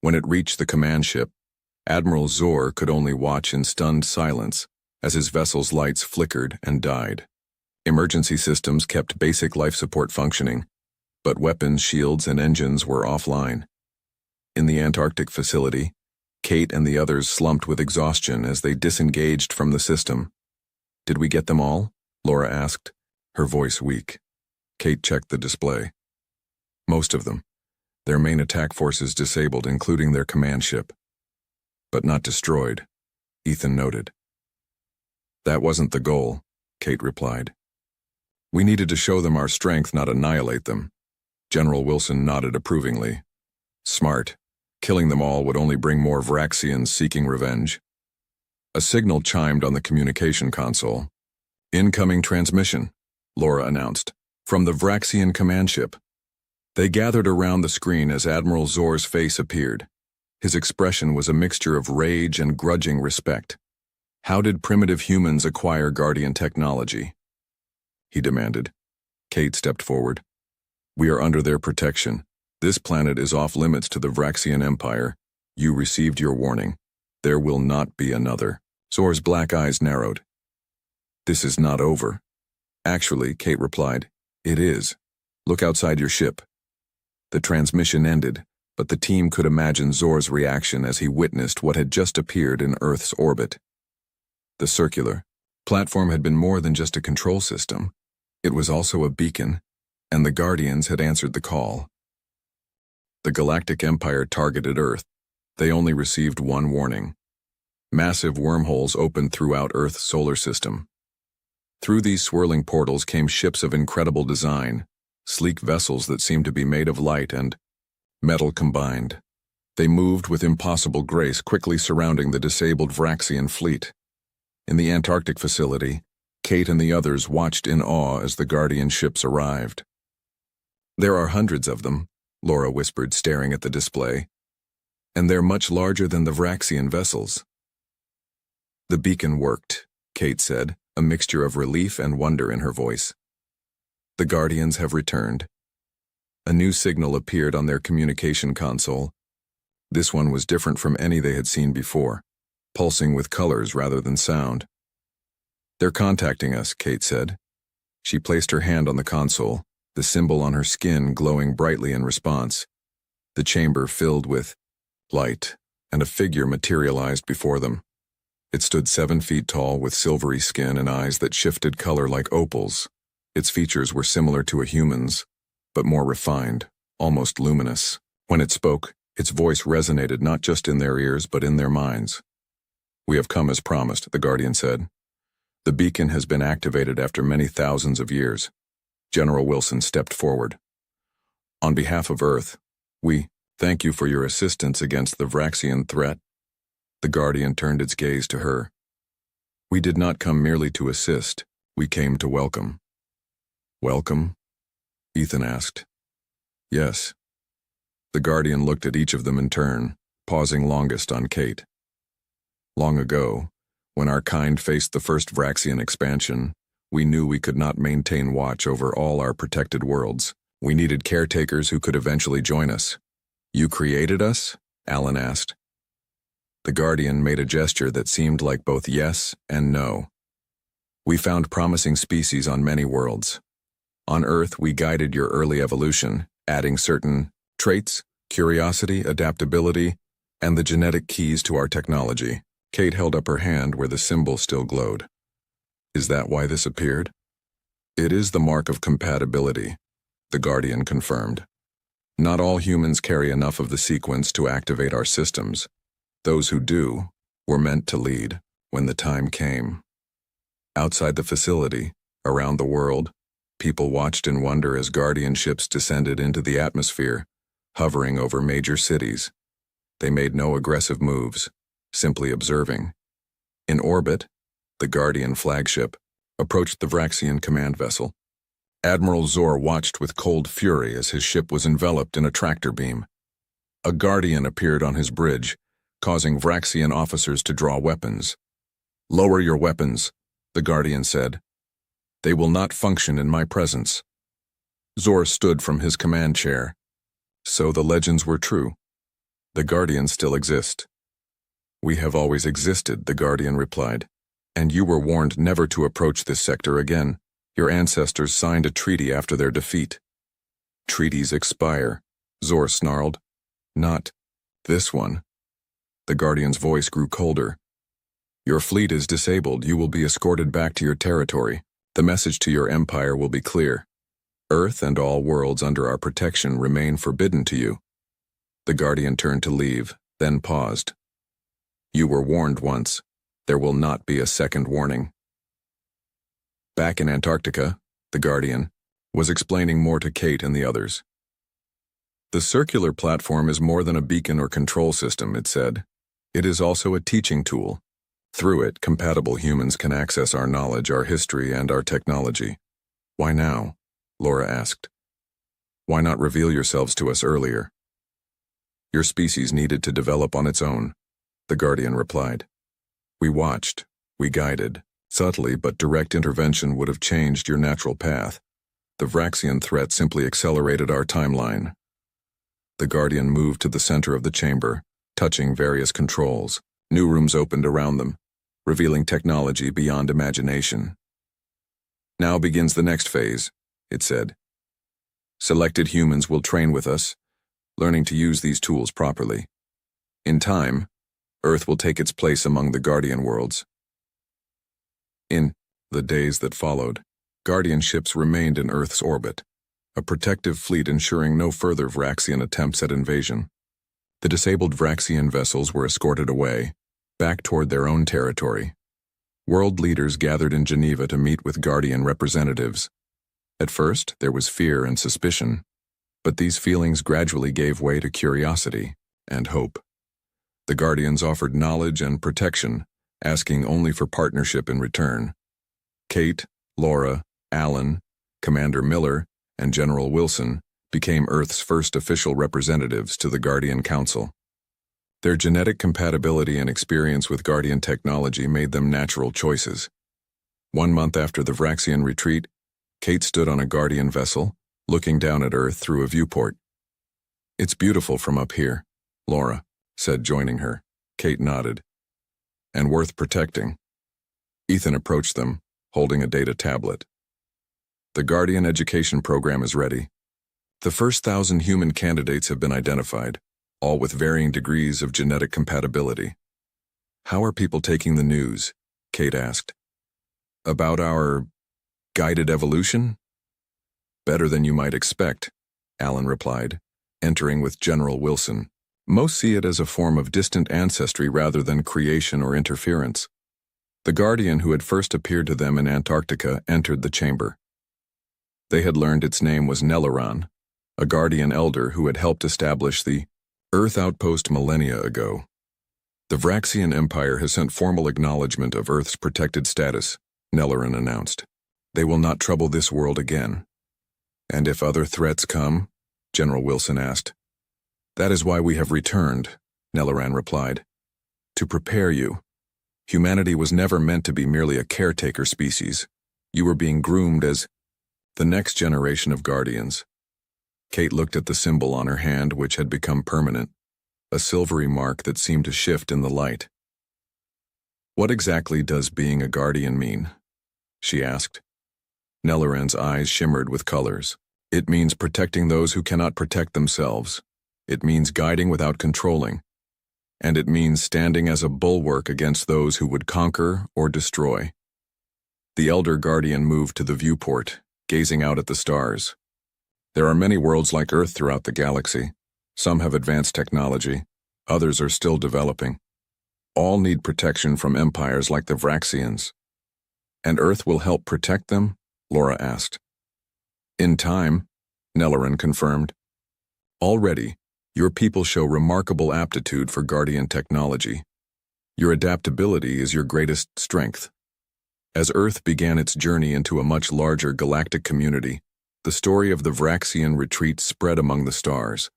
When it reached the command ship, Admiral Zor could only watch in stunned silence as his vessel's lights flickered and died. Emergency systems kept basic life support functioning, but weapons, shields, and engines were offline. In the Antarctic facility, Kate and the others slumped with exhaustion as they disengaged from the system. "Did we get them all?" Laura asked, her voice weak. Kate checked the display. "Most of them. Their main attack forces disabled, including their command ship. But not destroyed," Ethan noted. "That wasn't the goal," Kate replied. "We needed to show them our strength, not annihilate them." General Wilson nodded approvingly. "Smart. Killing them all would only bring more Vraxians seeking revenge." A signal chimed on the communication console. "Incoming transmission," Laura announced, "from the Vraxian command ship." They gathered around the screen as Admiral Zor's face appeared. His expression was a mixture of rage and grudging respect. "How did primitive humans acquire Guardian technology?" he demanded. Kate stepped forward. "We are under their protection. This planet is off limits to the Vraxian Empire. You received your warning. There will not be another." Zor's black eyes narrowed. "This is not over." "Actually," Kate replied, "it is. Look outside your ship." The transmission ended, but the team could imagine Zor's reaction as he witnessed what had just appeared in Earth's orbit. The circular platform had been more than just a control system. It was also a beacon, and the Guardians had answered the call. The Galactic Empire targeted Earth. They only received one warning. Massive wormholes opened throughout Earth's solar system. Through these swirling portals came ships of incredible design, sleek vessels that seemed to be made of light and metal combined. They moved with impossible grace, quickly surrounding the disabled Vraxian fleet. In the Antarctic facility, Kate and the others watched in awe as the Guardian ships arrived. "There are hundreds of them," Laura whispered, staring at the display. "And they're much larger than the Vraxian vessels." "The beacon worked," Kate said, a mixture of relief and wonder in her voice. "The Guardians have returned." A new signal appeared on their communication console. This one was different from any they had seen before, pulsing with colors rather than sound. "They're contacting us," Kate said. She placed her hand on the console, the symbol on her skin glowing brightly in response. The chamber filled with light, and a figure materialized before them. It stood 7 feet tall with silvery skin and eyes that shifted color like opals. Its features were similar to a human's, but more refined, almost luminous. When it spoke, its voice resonated not just in their ears but in their minds. "We have come as promised," the Guardian said. "The beacon has been activated after many thousands of years." General Wilson stepped forward. "On behalf of Earth, we thank you for your assistance against the Vraxian threat." The Guardian turned its gaze to her. "We did not come merely to assist, we came to welcome." "Welcome?" Ethan asked. "Yes." The Guardian looked at each of them in turn, pausing longest on Kate. "Long ago, When our kind faced the first Vraxian expansion, we knew we could not maintain watch over all our protected worlds. We needed caretakers who could eventually join us. You created us? Alan asked. The Guardian made a gesture that seemed like both yes and no. We found promising species on many worlds. On Earth, we guided your early evolution, adding certain traits, curiosity, adaptability, and the genetic keys to our technology. Kate held up her hand where the symbol still glowed. Is that why this appeared? It is the mark of compatibility, the Guardian confirmed. Not all humans carry enough of the sequence to activate our systems. Those who do were meant to lead when the time came. Outside the facility, around the world, people watched in wonder as Guardian ships descended into the atmosphere, hovering over major cities. They made no aggressive moves, simply observing. In orbit, the Guardian flagship approached the Vraxian command vessel. Admiral Zor watched with cold fury as his ship was enveloped in a tractor beam. A Guardian appeared on his bridge, causing Vraxian officers to draw weapons. "Lower your weapons," the Guardian said. "They will not function in my presence." Zor stood from his command chair. So the legends were true. The Guardians still exist. "We have always existed," the Guardian replied. "And you were warned never to approach this sector again. Your ancestors signed a treaty after their defeat." "Treaties expire," Zor snarled. "Not this one." The Guardian's voice grew colder. "Your fleet is disabled. You will be escorted back to your territory. The message to your empire will be clear. Earth and all worlds under our protection remain forbidden to you." The Guardian turned to leave, then paused. "You were warned once. There will not be a second warning." Back in Antarctica, the Guardian was explaining more to Kate and the others. "The circular platform is more than a beacon or control system," it said. "It is also a teaching tool. Through it, compatible humans can access our knowledge, our history, and our technology." "Why now?" Laura asked. "Why not reveal yourselves to us earlier?" "Your species needed to develop on its own," the Guardian replied. "We watched, we guided. Subtly, but direct intervention would have changed your natural path. The Vraxian threat simply accelerated our timeline." The Guardian moved to the center of the chamber, touching various controls. New rooms opened around them, revealing technology beyond imagination. "Now begins the next phase," it said. "Selected humans will train with us, learning to use these tools properly. In time, Earth will take its place among the Guardian worlds." In the days that followed, Guardian ships remained in Earth's orbit, a protective fleet ensuring no further Vraxian attempts at invasion. The disabled Vraxian vessels were escorted away, back toward their own territory. World leaders gathered in Geneva to meet with Guardian representatives. At first, there was fear and suspicion, but these feelings gradually gave way to curiosity and hope. The Guardians offered knowledge and protection, asking only for partnership in return. Kate, Laura, Alan, Commander Miller, and General Wilson became Earth's first official representatives to the Guardian Council. Their genetic compatibility and experience with Guardian technology made them natural choices. 1 month after the Vraxian retreat, Kate stood on a Guardian vessel, looking down at Earth through a viewport. "It's beautiful from up here," Laura said, joining her. Kate nodded. "And worth protecting." Ethan approached them, holding a data tablet. "The Guardian education program is ready. The first 1,000 human candidates have been identified, all with varying degrees of genetic compatibility." "How are people taking the news?" Kate asked. "About our guided evolution?" "Better than you might expect," Alan replied, entering with General Wilson. "Most see it as a form of distant ancestry rather than creation or interference." The Guardian who had first appeared to them in Antarctica entered the chamber. They had learned its name was Nelaran, a Guardian elder who had helped establish the Earth outpost millennia ago. "The Vraxian Empire has sent formal acknowledgement of Earth's protected status," Nelaran announced. "They will not trouble this world again." "And if other threats come?" General Wilson asked. "That is why we have returned," Nelaran replied. "To prepare you. Humanity was never meant to be merely a caretaker species. You were being groomed as the next generation of guardians. Kate looked at the symbol on her hand, which had become permanent, a silvery mark that seemed to shift in the light. "What exactly does being a guardian mean?" she asked. Nelloran's eyes shimmered with colors. "It means protecting those who cannot protect themselves. It means guiding without controlling. And it means standing as a bulwark against those who would conquer or destroy." The elder guardian moved to the viewport, gazing out at the stars. "There are many worlds like Earth throughout the galaxy. Some have advanced technology, others are still developing. All need protection from empires like the Vraxians." "And Earth will help protect them?" Laura asked. "In time," Nelloran confirmed. "Already, your people show remarkable aptitude for Guardian technology. Your adaptability is your greatest strength." As Earth began its journey into a much larger galactic community, the story of the Vraxian retreat spread among the stars.